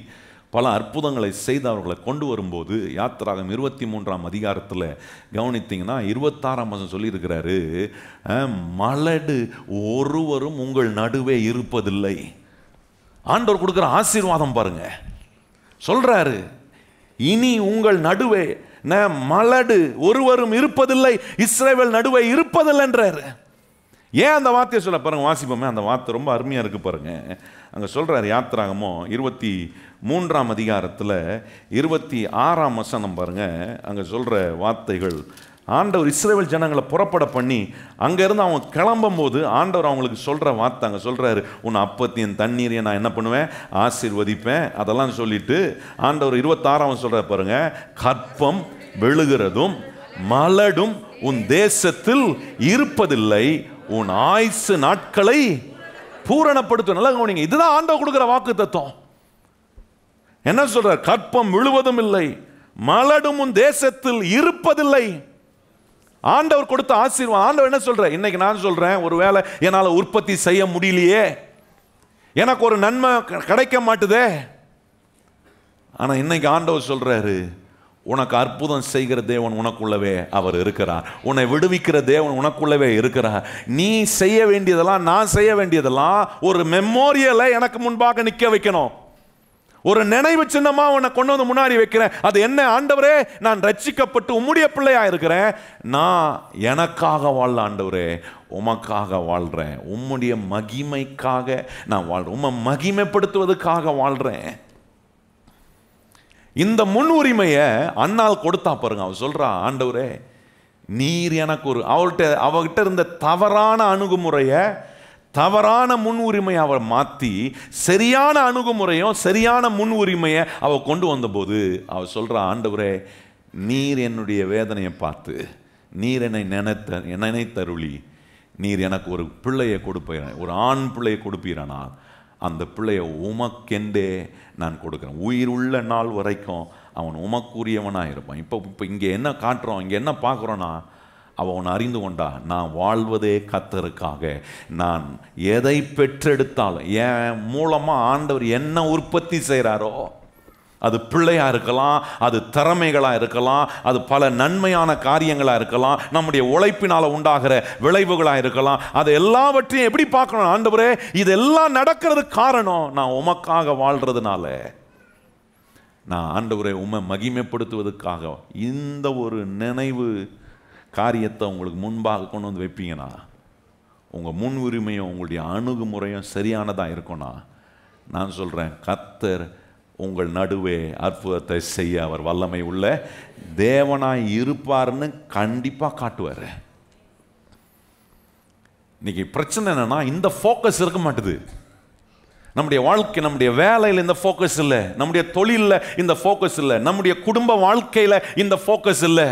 பல அற்புதங்களை செய்து அவர்களை கொண்டு வரும்போது, யாத்திராகம் 23ஆம் அதிகாரத்தில் கவனித்தீங்கன்னா 26ஆம் வசனம் சொல்லியிருக்கிறாரு, மலடு ஒருவரும் உங்கள் நடுவே இருப்பதில்லை. ஆண்டவர் கொடுக்குற ஆசீர்வாதம் பாருங்க. சொல்றாரு, இனி உங்கள் நடுவே மலடு ஒருவரும் இருப்பதில்லை, இஸ்ரவேல் நடுவே இருப்பதில்லைன்றாரு. ஏன் அந்த வார்த்தையை சொல்ல பாருங்க, வாசிப்போமே. அந்த வார்த்தை ரொம்ப அருமையாக இருக்கு பாருங்க. அங்கே சொல்றாரு, யாத்திராகமோ 23ஆம் அதிகாரத்தில் 26ஆம் வசனம் பாருங்க. அங்கே சொல்ற வார்த்தைகள், ஆண்டவர் இஸ்ரவேல் ஜனங்களை புறப்பட பண்ணி அங்கேருந்து அவங்க கிளம்பும் போது ஆண்டவர் அவங்களுக்கு சொல்ற வார்த்தை அங்கே சொல்றாரு, உன் அப்பத்தின் தண்ணீரை நான் என்ன பண்ணுவேன், ஆசீர்வதிப்பேன். அதெல்லாம் சொல்லிட்டு ஆண்டவர் 26ஆம் சொல்ற பாருங்க, கற்பம் விழுகிறதும் மலடும் உன் தேசத்தில் இருப்பதில்லை, உன் ஆயுசு நாட்களை பூரணப்படுத்தும். நல்லா கவனிங்க. இதுதான் ஆண்டவர் கொடுக்கிற வாக்கு தத்துவம். என்ன சொல்ற? கற்பம் விழுவதும் இல்லை, மலடும் உன் தேசத்தில் இருப்பதில்லை. ஆண்டவர் கொடுத்த ஆசீர்வாதம். ஆண்டவர் என்ன சொல்ற? இன்னைக்கு நான் சொல்றேன், ஒருவேளை என்னால் உற்பத்தி செய்ய முடியலையே, எனக்கு ஒரு நன்மை கிடைக்க மாட்டுதே, ஆனா இன்னைக்கு ஆண்டவர் சொல்றாரு, உனக்கு அற்புதம் செய்கிற தேவன் உனக்குள்ளவே அவர் இருக்கிறார். உன்னை விடுவிக்கிற தேவன் உனக்குள்ளவே இருக்கிறார். நீ செய்ய வேண்டியதெல்லாம், நான் செய்ய வேண்டியதெல்லாம் ஒரு மெமோரியலை எனக்கு முன்பாக நிற்க வைக்கணும். ஒரு நினைவு சின்னமா உன்னை கொண்டு வந்து முன்னாடி வைக்கிறேன். அது என்ன? ஆண்டவரே, நான் ரட்சிக்கப்பட்டு உம்முடைய பிள்ளையா இருக்கிறேன், நான் எனக்காக வாழ ஆண்டவரே, உமக்காக வாழ்றேன், உம்முடைய மகிமைக்காக நான் வாழ்றேன், உம்மை மகிமைப்படுத்துவதற்காக வாழ்றேன். இந்த முன்னுரிமையை அன்னாள் கொடுத்தா பாருங்க. அவ சொல்றா, ஆண்டவரே நீர் எனக்கு அவகிட்ட இருந்த தவறான அணுகுமுறையை, தவறான முன் உரிமையை அவள் மாற்றி சரியான அணுகுமுறையும் சரியான முன் உரிமையை அவள் கொண்டு வந்தபோது அவள் சொல்கிறா, ஆண்டவரே நீர் என்னுடைய வேதனையை பார்த்து நீர் என்னை நினைத்தருளி நீர் எனக்கு ஒரு பிள்ளையை கொடுப்பீர், ஒரு ஆண் பிள்ளையை கொடுப்பீரானா அந்த பிள்ளையை உமக்கெண்டே நான் கொடுக்குறேன். உயிர் உள்ள நாள் வரைக்கும் அவன் உமக்குரியவனாக இருப்பான். இப்போ இங்கே என்ன காட்டுறோம், இங்கே என்ன பார்க்குறோன்னா, அவன் அறிந்து கொண்டா, நான் வாழ்வதே கர்த்தருக்காக. நான் எதை பெற்றெடுத்தாலும் என் மூலமாக ஆண்டவர் என்ன உற்பத்தி செய்கிறாரோ, அது பிள்ளையாக இருக்கலாம், அது திறமைகளாக இருக்கலாம், அது பல நன்மையான காரியங்களாக இருக்கலாம், நம்முடைய உழைப்பினால் உண்டாகிற விளைவுகளாக இருக்கலாம். அது எல்லாவற்றையும் எப்படி பார்க்கணும், ஆண்டவரே இதெல்லாம் நடக்கிறதுக்கு காரணம் நான் உமக்காக வாழ்கிறதுனால, நான் ஆண்டவரே உம்மை மகிமைப்படுத்துவதற்காக. இந்த ஒரு நினைவு காரியத்தை உங்களுக்கு முன்பாக கொண்டு வந்து வைப்பீங்கன்னா, உங்கள் முன் உரிமையும் உங்களுடைய அணுகுமுறையும் சரியானதாக இருக்கும்னா, நான் சொல்கிறேன், கர்த்தர் உங்கள் நடுவே அற்புதத்தை செய்ய அவர் வல்லமை உள்ள தேவனாய் இருப்பார்னு கண்டிப்பாக காட்டுவார். இன்னைக்கு பிரச்சனை என்னன்னா, இந்த ஃபோக்கஸ் இருக்க மாட்டுது. நம்முடைய வாழ்க்கை, நம்முடைய வேலையில் இந்த ஃபோக்கஸ் இல்லை, நம்முடைய தொழிலில் இந்த ஃபோக்கஸ் இல்லை, நம்முடைய குடும்ப வாழ்க்கையில் இந்த ஃபோக்கஸ் இல்லை.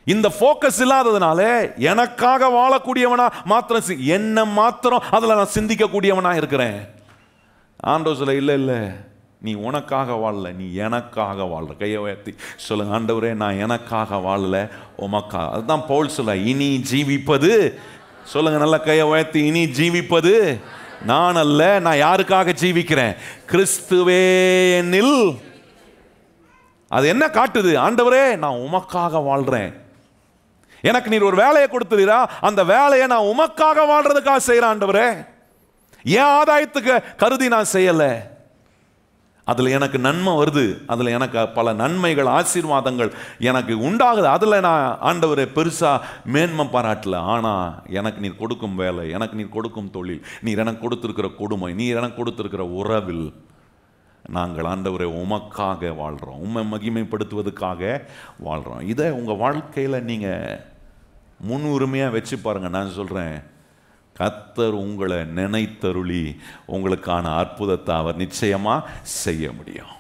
இந்த ஃபோக்கஸ் இல்லாததுனால எனக்காக வாழக்கூடியவனா மாத்திரம், என்ன மாத்திரம் அதில் நான் சிந்திக்கக்கூடியவனா இருக்கிறேன். ஆண்டவர் சொல்ல, இல்லை இல்லை, நீ உனக்காக வாழல, நீ எனக்காக வாழல. கையை உயர்த்தி சொல்லுங்க, ஆண்டவரே நான் எனக்காக வாழல, உமக்காக. அதுதான் பவுல் சொல்ல, இனி ஜீவிப்பது, சொல்லுங்க நல்ல கையை உயர்த்தி, இனி ஜீவிப்பது நான் அல்ல, நான் யாருக்காக ஜீவிக்கிறேன், கிறிஸ்துவே என்னில். அது என்ன காட்டுது, ஆண்டவரே நான் உமக்காக வாழ்றேன், எனக்கு நீர் ஒரு வேலையை கொடுத்துறீரா, அந்த வேலையை நான் உமக்காக வாழ்றதுக்காக செய்கிறேன். ஆண்டவரே ஏன் ஆதாயத்துக்கு கருதி நான் செய்யல, அதில் எனக்கு நன்மை வருது, அதில் எனக்கு பல நன்மைகள் ஆசீர்வாதங்கள் எனக்கு உண்டாகுது, அதில் நான் ஆண்டவரை பெருசாக மேன்மை பாராட்டல. ஆனால் எனக்கு நீர் கொடுக்கும் வேலை, எனக்கு நீர் கொடுக்கும் தொழில், நீர் எனக்கு கொடுத்துருக்கிற கொடுமை, நீர் எனக்கு கொடுத்துருக்கிற உறவில் நாங்கள் ஆண்டவரை உமக்காக வாழ்கிறோம், உம்மை மகிமைப்படுத்துவதற்காக வாழ்கிறோம். இதை உங்கள் வாழ்க்கையில் நீங்கள் முன் உரிமையாக வச்சு பாருங்கள். நான் சொல்கிறேன், கர்த்தர் உங்களை நினைத்தருளி உங்களுக்கான அற்புதத்தை அவர் நிச்சயமாக செய்ய முடியும்.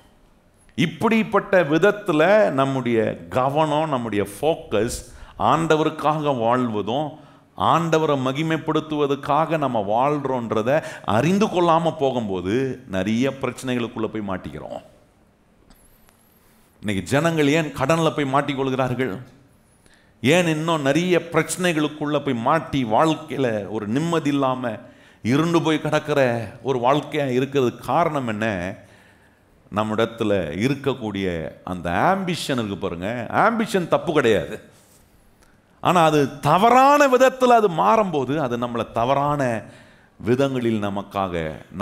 இப்படிப்பட்ட விதத்தில் நம்முடைய கவனம், நம்முடைய ஃபோக்கஸ் ஆண்டவருக்காக வாழ்வதும், ஆண்டவரை மகிமைப்படுத்துவதற்காக நம்ம வாழ்கிறோன்றதை அறிந்து கொள்ளாமல் போகும்போது நிறைய பிரச்சனைகளுக்குள்ளே போய் மாட்டிக்கிறோம். இன்னைக்கு ஜனங்கள் ஏன் கடனில் போய் மாட்டிக்கொள்கிறார்கள், ஏன் இன்னும் நிறைய பிரச்சனைகளுக்குள்ளே போய் மாட்டி வாழ்க்கையில் ஒரு நிம்மதி இல்லாமல் இருண்டு போய் கிடக்கிற ஒரு வாழ்க்கையாக இருக்கிறது காரணம் என்ன, நம்மிடத்தில் இருக்கக்கூடிய அந்த ஆம்பிஷன் இருக்கு பாருங்க. ஆம்பிஷன் தப்பு கிடையாது, ஆனால் அது தவறான விதத்தில் அது மாறும்போது அது நம்மளை தவறான விதங்களில்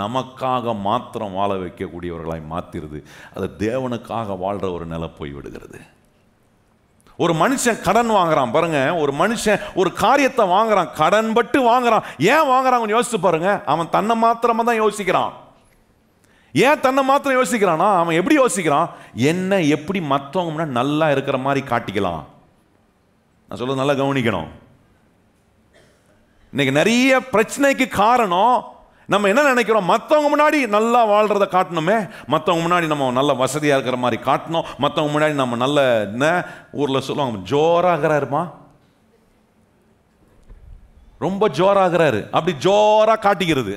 நமக்காக மாத்திரம் வாழ வைக்கக்கூடியவர்களாய் மாற்றிடுது. அது தேவனுக்காக வாழ்கிற ஒரு நிலை போய் விடுகிறது. ஒரு மனுஷன் கடன் வாங்குறான் பாருங்க, ஒரு மனுஷன் ஒரு காரியத்தை வாங்குறான், கடன் பட்டு வாங்குறான். ஏன் வாங்குறான் யோசிச்சு பாருங்க. அவன் தன்னை மாத்திரமா தான் யோசிக்கிறான். ஏன் தன்னை மாத்திரம் யோசிக்கிறானா, அவன் எப்படி யோசிக்கிறான், என்ன எப்படி மற்றவங்க முன்னாடி நல்லா இருக்கிற மாதிரி காட்டிக்கலாம். நான் சொல்றது நல்லா கவனிக்கணும். இன்னைக்கு நிறைய பிரச்சனைக்கு காரணம் நம்ம என்ன நினைக்கிறோம், மற்றவங்க முன்னாடி நல்லா வாழ்றத காட்டணுமே, மற்றவங்க முன்னாடி நம்ம நல்ல வசதியாக இருக்கிற மாதிரி காட்டணும், மற்றவங்க முன்னாடி நம்ம நல்ல என்ன ஊரில் சொல்லுவாங்க ஜோராகிறாருமா, ரொம்ப ஜோராகிறாரு, அப்படி ஜோரா காட்டிக்கிறது.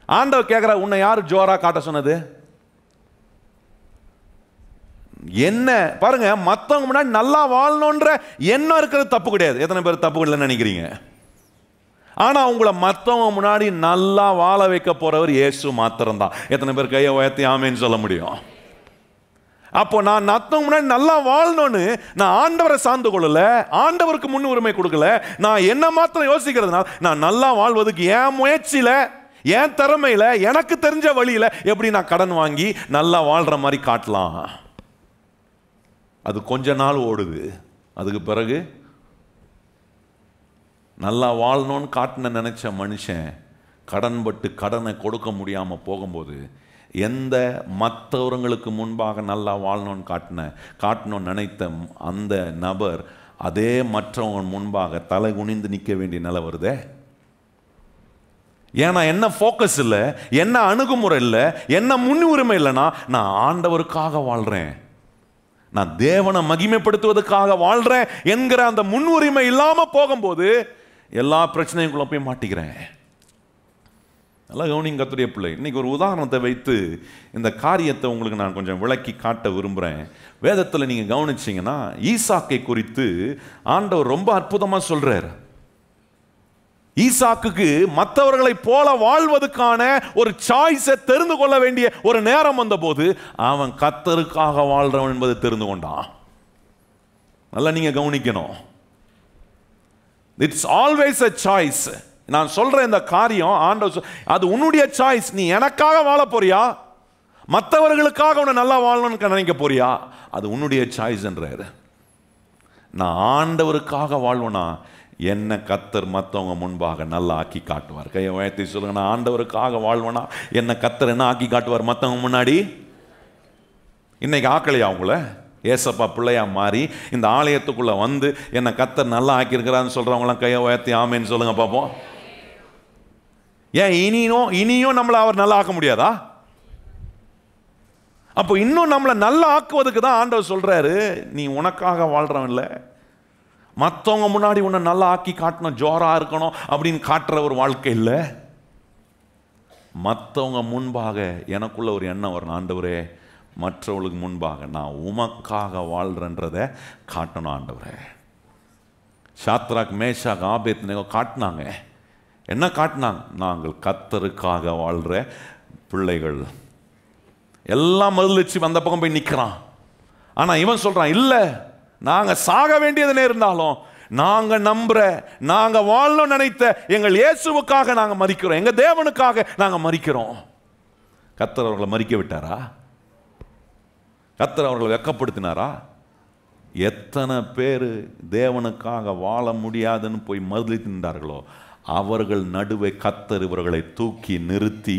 ஆண்டவர் கேட்குற, உன்னை யார் ஜோரா காட்ட சொன்னது? என்ன பாருங்க, மற்றவங்க முன்னாடி நல்லா வாழணுன்ற எண்ணம் இருக்கிறது தப்பு கிடையாது. எத்தனை பேர் தப்பு இல்லைன்னு நினைக்கிறீங்க? ஆனால் உங்களை மற்றவங்க முன்னாடி நல்லா வாழ வைக்க போறவர் இயேசு மாத்திரம்தான். எத்தனை பேர் கையை உயர்த்தி ஆமேன்னு சொல்ல முடியும்? அப்போ நான் மற்றவங்க முன்னாடி நல்லா வாழணும்னு நான் ஆண்டவரை சார்ந்து கொள்ளல, ஆண்டவருக்கு முன் உரிமை கொடுக்கல, நான் என்ன மாத்திரம் யோசிக்கிறதுனால நான் நல்லா வாழ்வதுக்கு என் முயற்சியில், என் திறமையில, எனக்கு தெரிஞ்ச வழியில எப்படி நான் கடன் வாங்கி நல்லா வாழ்ற மாதிரி காட்டலாம். அது கொஞ்ச நாள் ஓடுது, அதுக்கு பிறகு நல்லா வாழணும்னு காட்டின நினைச்ச மனுஷன் கடன் பட்டு கடனை கொடுக்க முடியாமல் போகும்போது எந்த மற்றவர்களுக்கு முன்பாக நல்லா வாழணும்னு காட்டணும்னு நினைத்த அந்த நபர் அதே மற்றவங்க முன்பாக தலை குனிந்து நிற்க வேண்டிய நிலை வருதே. ஏன்னா என்ன ஃபோக்கஸ் இல்லை, என்ன அணுகுமுறை இல்லை, என்ன முன்னுரிமை இல்லைன்னா நான் ஆண்டவருக்காக வாழ்கிறேன், நான் தேவனை மகிமைப்படுத்துவதற்காக வாழ்கிறேன் என்கிற அந்த முன்னுரிமை இல்லாமல் போகும்போது எல்லா பிரச்சனைக்குள்ள போய் மாட்டிக்கிறேன். நல்லா கவனிங்க கர்த்தருடைய பிள்ளை. இன்னைக்கு ஒரு உதாரணத்தை வைத்து இந்த காரியத்தை உங்களுக்கு நான் கொஞ்சம் விளக்கி காட்ட விரும்புகிறேன். வேதத்தில் நீங்கள் கவனிச்சிங்கன்னா ஈசாக்கை குறித்து ஆண்டவர் ரொம்ப அற்புதமாக சொல்கிறார். ஈசாக்குக்கு மற்றவர்களை போல வாழ்வதற்கான ஒரு சாய்ஸை தெரிந்து கொள்ள வேண்டிய ஒரு நேரம் வந்த போது அவன் கர்த்தருக்காக வாழ்றவன் என்பதை தெரிந்து கொண்டான். நல்லா நீங்க கவனிக்கணும். It's always a choice. நான் சொல்ற இந்த காரியம் ஆண்டவர் அது உன்னுடைய சாய்ஸ். நீ எனக்காக வாழ போறியா, மற்றவர்களுக்காக உன்னை நல்லா வாழணும்னு நினைக்க போறியா, அது உன்னுடைய சாய்ஸ் என்றாரு. நான் ஆண்டவருக்காக வாழ்வனா என்ன கர்த்தர் மற்றவங்க முன்பாக நல்லா ஆக்கி காட்டுவார். கையை உயர்த்தி சொல்லுங்க, நான் ஆண்டவருக்காக வாழ்வனா என்ன கர்த்தர் என்ன ஆக்கி காட்டுவார் மற்றவங்க முன்னாடி. இன்னைக்கு ஆக்கலையா அவங்கள ஏசப்பா பிள்ளையா மாறி இந்த ஆலயத்துக்குள்ள வந்து என்ன கர்த்தர் நல்லா ஆக்கியிருக்கிறான்னு சொல்றவங்களாம் கையை உயர்த்தி ஆமேன்னு சொல்லுங்க பார்ப்போம். ஏன் இனியும் நம்மளை அவர் நல்லா ஆக்க முடியாதா? அப்போ இன்னும் நம்மளை நல்லா ஆக்குவதுக்கு தான் ஆண்டவர் சொல்றாரு, நீ உனக்காக வாழ்றவன் இல்லை, மற்றவங்க முன்னாடி உன்னை நல்லா ஆக்கி காட்டணும், ஜோரா இருக்கணும் அப்படின்னு காட்டுற ஒரு வாழ்க்கை இல்லை. மற்றவங்க முன்பாக எனக்குள்ள ஒரு எண்ணம் வரணும், ஆண்டவரே மற்றவங்களுக்கு முன்பாக நான் உமக்காக வாழ்றேன்றதை காட்டணும் ஆண்டவரே. சாத்ராக் மேஷாக் ஆபேத்நேகோ காட்டினாங்க. என்ன காட்டினாங்க? நாங்கள் கர்த்தருக்காக வாழ்ற பிள்ளைகள். எல்லாம் மறுதலிச்சு வந்த பக்கம் போய் நிற்கிறான். ஆனால் இவன் சொல்றான், இல்லை நாங்கள் சாக வேண்டியது நேர்ந்தாலும் நாங்கள் நம்புற, நாங்கள் வாழணும் நினைத்த எங்கள் இயேசுவுக்காக நாங்கள் மரிக்கிறோம், எங்கள் தேவனுக்காக நாங்கள் மரிக்கிறோம். கர்த்தர் அவர்களை மரிக்க விட்டாரா? கர்த்தர் அவர்களை வெட்கப்படுத்தினாரா? எத்தனை பேர் தேவனுக்காக வாழ முடியாதுன்னு போய் மறுதலித்தார்களோ அவர்கள் நடுவே கர்த்தர் இவர்களை தூக்கி நிறுத்தி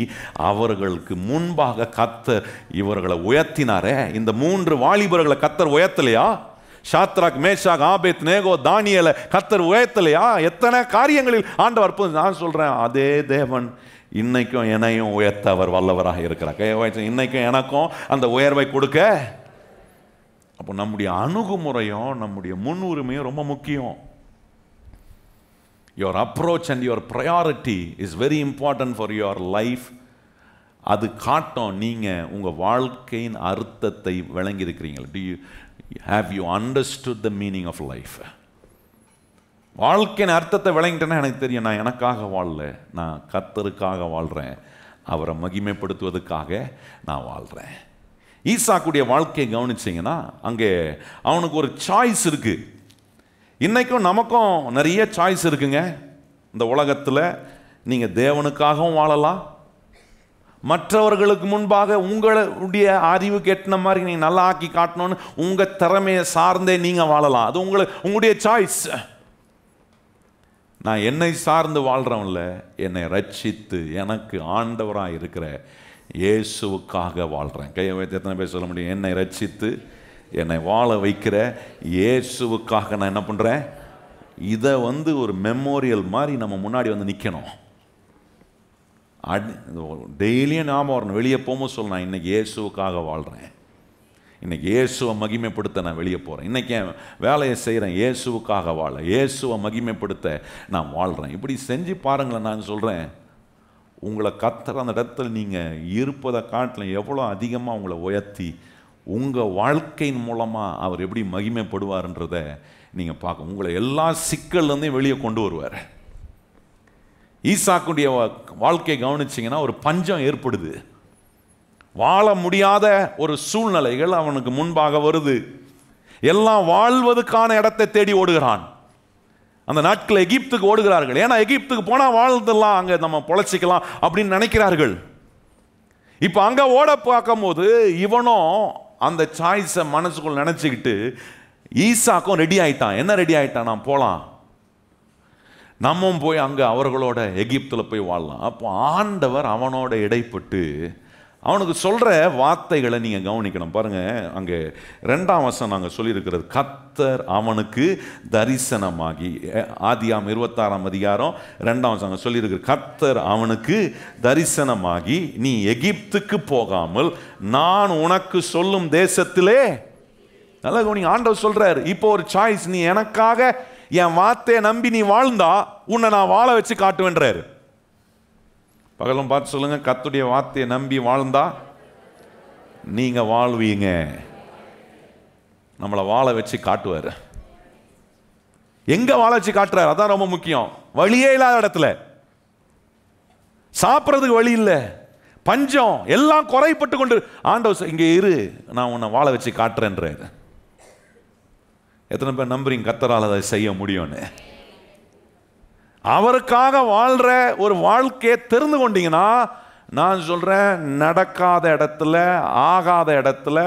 அவர்களுக்கு முன்பாக கர்த்தர் இவர்களை உயர்த்தினாரே. இந்த 3 வாலிபர்களை கர்த்தர் உயர்த்தலையா? சாத்ராக் மேஷாக் ஆபேத்நேகோ தானியேலை கர்த்தர் உயர்த்தலையா? எத்தனை காரியங்களில் ஆண்டவர் அற்புதம். நான் சொல்றேன், அதே தேவன் இன்னைக்கும் என்னையும் உயர்த்த அவர் வல்லவராக இருக்கிறார். இன்னைக்கும் எனக்கும் அந்த உயர்வை கொடுக்க. அப்போ நம்முடைய அணுகுமுறையும் நம்முடைய முன்னுரிமையும் ரொம்ப முக்கியம். Your approach and your priority is very important for your life. அது காட்டும் நீங்க உங்க வாழ்க்கையின் அர்த்தத்தை விளங்கி இருக்கிறீங்களா? Have you understood the meaning of life? வாழ்க்கையின் அர்த்தத்தை விளங்கிட்டேன்னா எனக்கு தெரியும், நான் எனக்காக வாழல, நான் கர்த்தருக்காக வாழ்றேன், அவரை மகிமைப்படுத்துவதற்காக நான் வாழ்றேன். ஈசாக்குடைய வாழ்க்கையை கவனிச்சிங்கன்னா அங்கே அவனுக்கு ஒரு சாய்ஸ் இருக்கு. இன்னைக்கும் நமக்கும் நிறைய சாய்ஸ் இருக்குங்க. இந்த உலகத்தில் நீங்கள் தேவனுக்காகவும் வாழலாம், மற்றவர்களுக்கு முன்பாக உங்களுடைய அறிவுக்கு எட்டின மாதிரி நீங்கள் நல்லா ஆக்கி காட்டணும்னு உங்கள் திறமையை சார்ந்தே நீங்கள் வாழலாம். அது உங்களுடைய சாய்ஸ். நான் என்னை சார்ந்து வாழ்கிறவன்ல, என்னை ரட்சித்து எனக்கு ஆண்டவராக இருக்கிற இயேசுவுக்காக வாழ்கிறேன். கையை வைத்து எத்தனை பேர் சொல்ல முடியும்? என்னை ரட்சித்து என்னை வாழ வைக்கிற இயேசுவுக்காக நான் என்ன பண்ணுறேன்? இதை ஒரு மெமோரியல் மாதிரி நம்ம முன்னாடி வந்து நிற்கணும். டெய்லியும் நாம் வரணும். வெளியே போகும்போது சொல்லணும், இன்னைக்கு இயேசுவுக்காக வாழ்கிறேன், இன்னைக்கு இயேசுவை மகிமைப்படுத்த நான் வெளியே போகிறேன், இன்னைக்கு என் வேலையை செய்கிறேன் இயேசுவுக்காக வாழ, இயேசுவை மகிமைப்படுத்த நான் வாழ்கிறேன். இப்படி செஞ்சு பாருங்களேன். நான் சொல்கிறேன், உங்களை கர்த்தர் அந்த இடத்துல நீங்கள் இருப்பதை காட்டிலும் எவ்வளோ அதிகமாக உங்களை உயர்த்தி உங்கள் வாழ்க்கையின் மூலமாக அவர் எப்படி மகிமைப்படுவார்ன்றதை நீங்கள் பார்க்க, உங்களை எல்லா சிக்கல்லேருந்தையும் வெளியே கொண்டு வருவார். ஈசாக்குடைய வாழ்க்கையை கவனிச்சிங்கன்னா ஒரு பஞ்சம் ஏற்படுது. வாழ முடியாத ஒரு சூழ்நிலைகள் அவனுக்கு முன்பாக வருது. எல்லாம் வாழ்வதற்கான இடத்தை தேடி ஓடுகிறான். அந்த நாட்களில் எகிப்துக்கு ஓடுகிறார்கள். ஏன்னா எகிப்துக்கு போனால் வாழ்ந்தெல்லாம் அங்கே நம்ம பொழைச்சிக்கலாம் அப்படின்னு நினைக்கிறார்கள். இப்போ அங்கே ஓட பார்க்கும்போது இவனும் அந்த சாய்ஸை மனசுக்குள்ள நினச்சிக்கிட்டு ஈசாக்கும் ரெடி ஆயிட்டான். என்ன ரெடி ஆயிட்டான்? நான் போகலாம், நம்மும் போய் அங்கே அவர்களோட எகிப்தில் போய் வாழலாம். அப்போ ஆண்டவர் அவனோட இடைப்பட்டு அவனுக்கு சொல்கிற வார்த்தைகளை நீங்கள் கவனிக்கணும். பாருங்கள், அங்கே 2ஆம் வசனம் நாங்கள் சொல்லியிருக்கிறது, கர்த்தர் அவனுக்கு தரிசனமாகி. ஆதியாம் 26ஆம் அதிகாரம் 2ஆம் வசனம் சொல்லியிருக்கிற, கர்த்தர் அவனுக்கு தரிசனமாகி, நீ எகிப்துக்கு போகாமல் நான் உனக்கு சொல்லும் தேசத்திலே. நல்லா கவனிங்க, ஆண்டவர் சொல்கிறார், இப்போ ஒரு சாய்ஸ், நீ எனக்காக என் வார்த்தையை நம்பி நீ வாழ்ந்தா உன்னை நான் வாழ வச்சு காட்டுவேன்றாரு. பகலும் பார்த்து சொல்லுங்க, கர்த்தருடைய வார்த்தையை நம்பி வாழ்ந்தா நீங்க வாழ்வீங்க. நம்மளை வாழ வச்சு காட்டுவார். எங்க வாழ வச்சு காட்டுறாரு? அதான் ரொம்ப முக்கியம். வழியே இல்லாத இடத்துல, சாப்பிட்றதுக்கு வழி இல்லை, பஞ்சம், எல்லாம் குறைப்பட்டு கொண்டு, ஆண்டவர் இங்க இரு, நான் உன்னை வாழ வச்சு காட்டுறேன்றாரு. எத்தனை பேர் நம்புறீங்க கர்த்தரால் அதை செய்ய முடியும்னு? அவருக்காக வாழ்ற ஒரு வாழ்க்கையை தெரிந்து கொண்டீங்கன்னா, நான் சொல்றேன், நடக்காத இடத்துல, ஆகாத இடத்துல,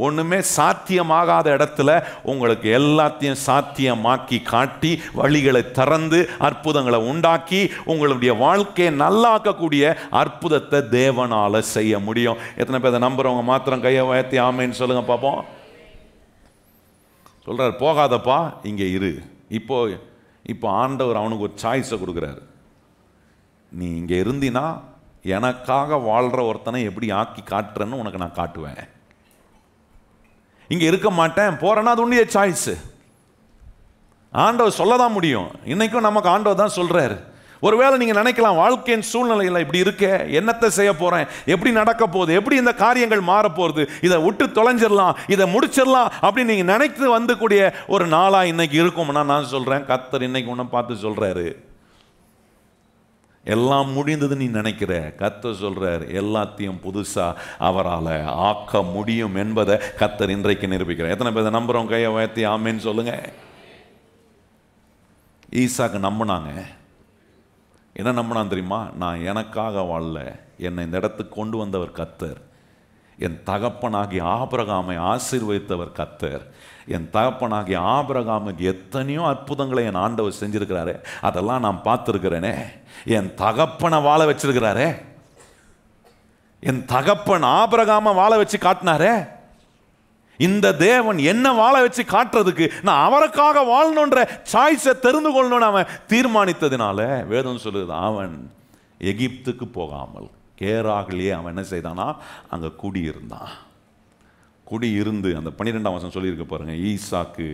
ஒண்ணுமே சாத்தியமாகாத இடத்துல உங்களுக்கு எல்லாத்தையும் சாத்தியமாக்கி காட்டி, வழிகளை திறந்து, அற்புதங்களை உண்டாக்கி, உங்களுடைய வாழ்க்கையை நல்லாக்கக்கூடிய அற்புதத்தை தேவனால செய்ய முடியும். எத்தனை பேர் நம்புறவங்க மாத்திரம் கையை உயர்த்தி ஆமேன்னு சொல்லுங்க பார்ப்போம். சொல்றாரு, போகாதப்பா, இங்கே இரு. இப்போ ஆண்டவர் அவனுக்கு ஒரு சாய்ஸை கொடுக்குறாரு. நீ இங்கே இருந்தினா எனக்காக வாழ்கிற ஒருத்தனை எப்படி ஆக்கி காட்டுறேன்னு உனக்கு நான் காட்டுவேன். இங்கே இருக்க மாட்டேன் போகிறேன்னா அது உன்னுடைய சாய்ஸு. ஆண்டவர் சொல்ல தான் முடியும். இன்றைக்கும் நமக்கு ஆண்டவர் தான் சொல்கிறாரு. ஒருவேளை நீங்கள் நினைக்கலாம், வாழ்க்கையின் சூழ்நிலையில் இப்படி இருக்க, என்னத்தை செய்ய போகிறேன், எப்படி நடக்க போகுது, எப்படி இந்த காரியங்கள் மாறப்போகுது, இதை விட்டு தொலைஞ்சிடலாம், இதை முடிச்சிடலாம் அப்படின்னு நீங்கள் நினைத்து வந்து கூடிய ஒரு நாளாக இன்னைக்கு இருக்கும்னா, நான் சொல்கிறேன், கர்த்தர் இன்னைக்கு ஒன்று பார்த்து சொல்கிறாரு, எல்லாம் முடிந்தது நீ நினைக்கிற, கர்த்தர் சொல்கிறார், எல்லாத்தையும் புதுசாக அவரால் ஆக்க முடியும் என்பதை கர்த்தர் இன்றைக்கு நிரூபிக்கிறார். எத்தனை பேர் நம்புகிறோம்? கையை உயர்த்தி ஆமேன்னு சொல்லுங்க. ஈசாக்கு நம்பினாங்க. என்ன நம்பினான் தெரியுமா? நான் எனக்காக வாழல, என்னை இந்த இடத்துக்கு கொண்டு வந்தவர் கர்த்தர். என் தகப்பனாகிய ஆபிரகாமை ஆசீர்வதித்தவர் கர்த்தர். என் தகப்பனாகிய ஆபிரகாமுக்கு எத்தனையோ அற்புதங்களை என் ஆண்டவர் செஞ்சிருக்கிறாரே, அதெல்லாம் நான் பார்த்துருக்கிறேனே. என் தகப்பனை வாழ வச்சிருக்கிறாரே, என் தகப்பன் ஆபிரகாமை வாழ வச்சு காட்டினாரே. இந்த தேவன் என்ன வாழ வச்சு காட்டுறதுக்கு நான் அவருக்காக வாழணுன்ற சாய்ஸை தெரிந்து கொள்ளணும்னு அவன் தீர்மானித்ததினால வேதம் சொல்லுது, அவன் எகிப்துக்கு போகாமல் கேராகிலேயே அவன் என்ன செய்தானா, அங்கே குடியிருந்தான். குடியிருந்து அந்த 12ஆம் வசனம் சொல்லியிருக்க பாருங்க, ஈசாக்கு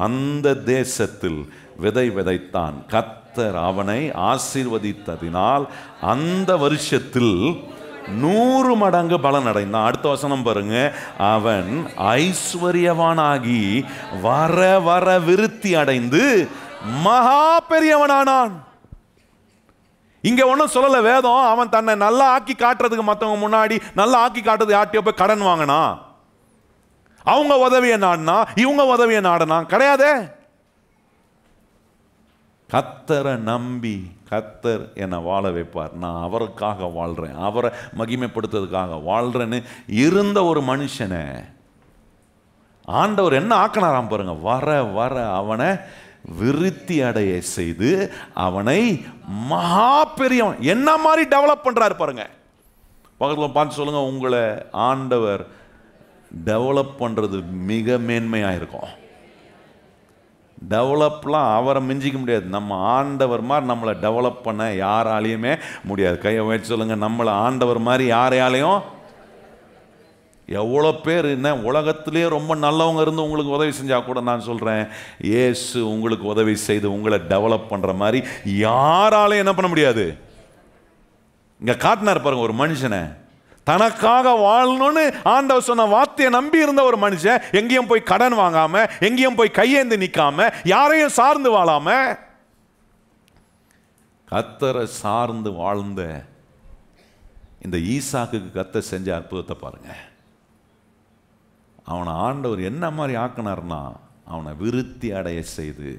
அந்த தேசத்தில் விதை விதைத்தான், கர்த்தர் அவனை ஆசீர்வதித்ததினால் அந்த வருஷத்தில் 100 மடங்கு பலன் அடைந்தான். அடுத்த வசனம் பாருங்க, அவன் ஐஸ்வர்யவானாகி வர வர விருத்தி அடைந்து மகா பெரியவனானான். இங்க ஒன்றும் சொல்லல வேதம், அவன் தன்னை நல்லா ஆக்கி காட்டுறதுக்கு மற்றவங்க முன்னாடி நல்லா ஆக்கி காட்டுறது யார்கிட்டயோ போய் கடன் வாங்கினா, அவங்க உதவியை நாடினா, இவங்க உதவியை நாடினா கிடையாதே. கர்த்தரை நம்பி கர்த்தர் என்னை வாழ வைப்பார், நான் அவருக்காக வாழ்கிறேன், அவரை மகிமைப்படுத்துறதுக்காக வாழ்கிறேன்னு இருந்த ஒரு மனுஷனை ஆண்டவர் என்ன ஆக்கினாராம் பாருங்க, வர வர அவனை விருத்தி அடைய செய்து அவனை மகா பெரியவன் என்ன மாதிரி டெவலப் பண்றாரு பாருங்க. பக்கத்தில் பார்த்து சொல்லுங்க, உங்களை ஆண்டவர் டெவலப் பண்றது மிக மேன்மையாக இருக்கும். டெவலப்லாம் அவரை மிஞ்சிக்க முடியாது. நம்ம ஆண்டவர் மாதிரி நம்மளை டெவலப் பண்ண யாராலையுமே முடியாது. கையை வச்சு சொல்லுங்க, நம்மளை ஆண்டவர் மாதிரி யாரையாலையும். எவ்வளோ பேர் என்ன உலகத்திலே ரொம்ப நல்லவங்க இருந்து உங்களுக்கு உதவி செஞ்சால் கூட நான் சொல்கிறேன், இயேசு உங்களுக்கு உதவி செய்து உங்களை டெவலப் பண்ணுற மாதிரி யாராலையும் என்ன பண்ண முடியாது. இங்கே காட்டினார் பாருங்க, ஒரு மனுஷனை தனக்காக வாழணும்னு ஆண்டவர் சொன்ன வார்த்தையை நம்பி இருந்த ஒரு மனுஷன், எங்கேயும் போய் கடன் வாங்காம, எங்கேயும் போய் கையேந்து நிற்காம, யாரையும் சார்ந்து வாழாம, கர்த்தரை சார்ந்து வாழ்ந்த இந்த ஈசாக்குக்கு கர்த்தர் செஞ்ச அற்புதத்தை பாருங்க. அவனை ஆண்டவர் என்ன மாதிரி ஆக்கினார்னா, அவனை விருத்தி அடைய செய்து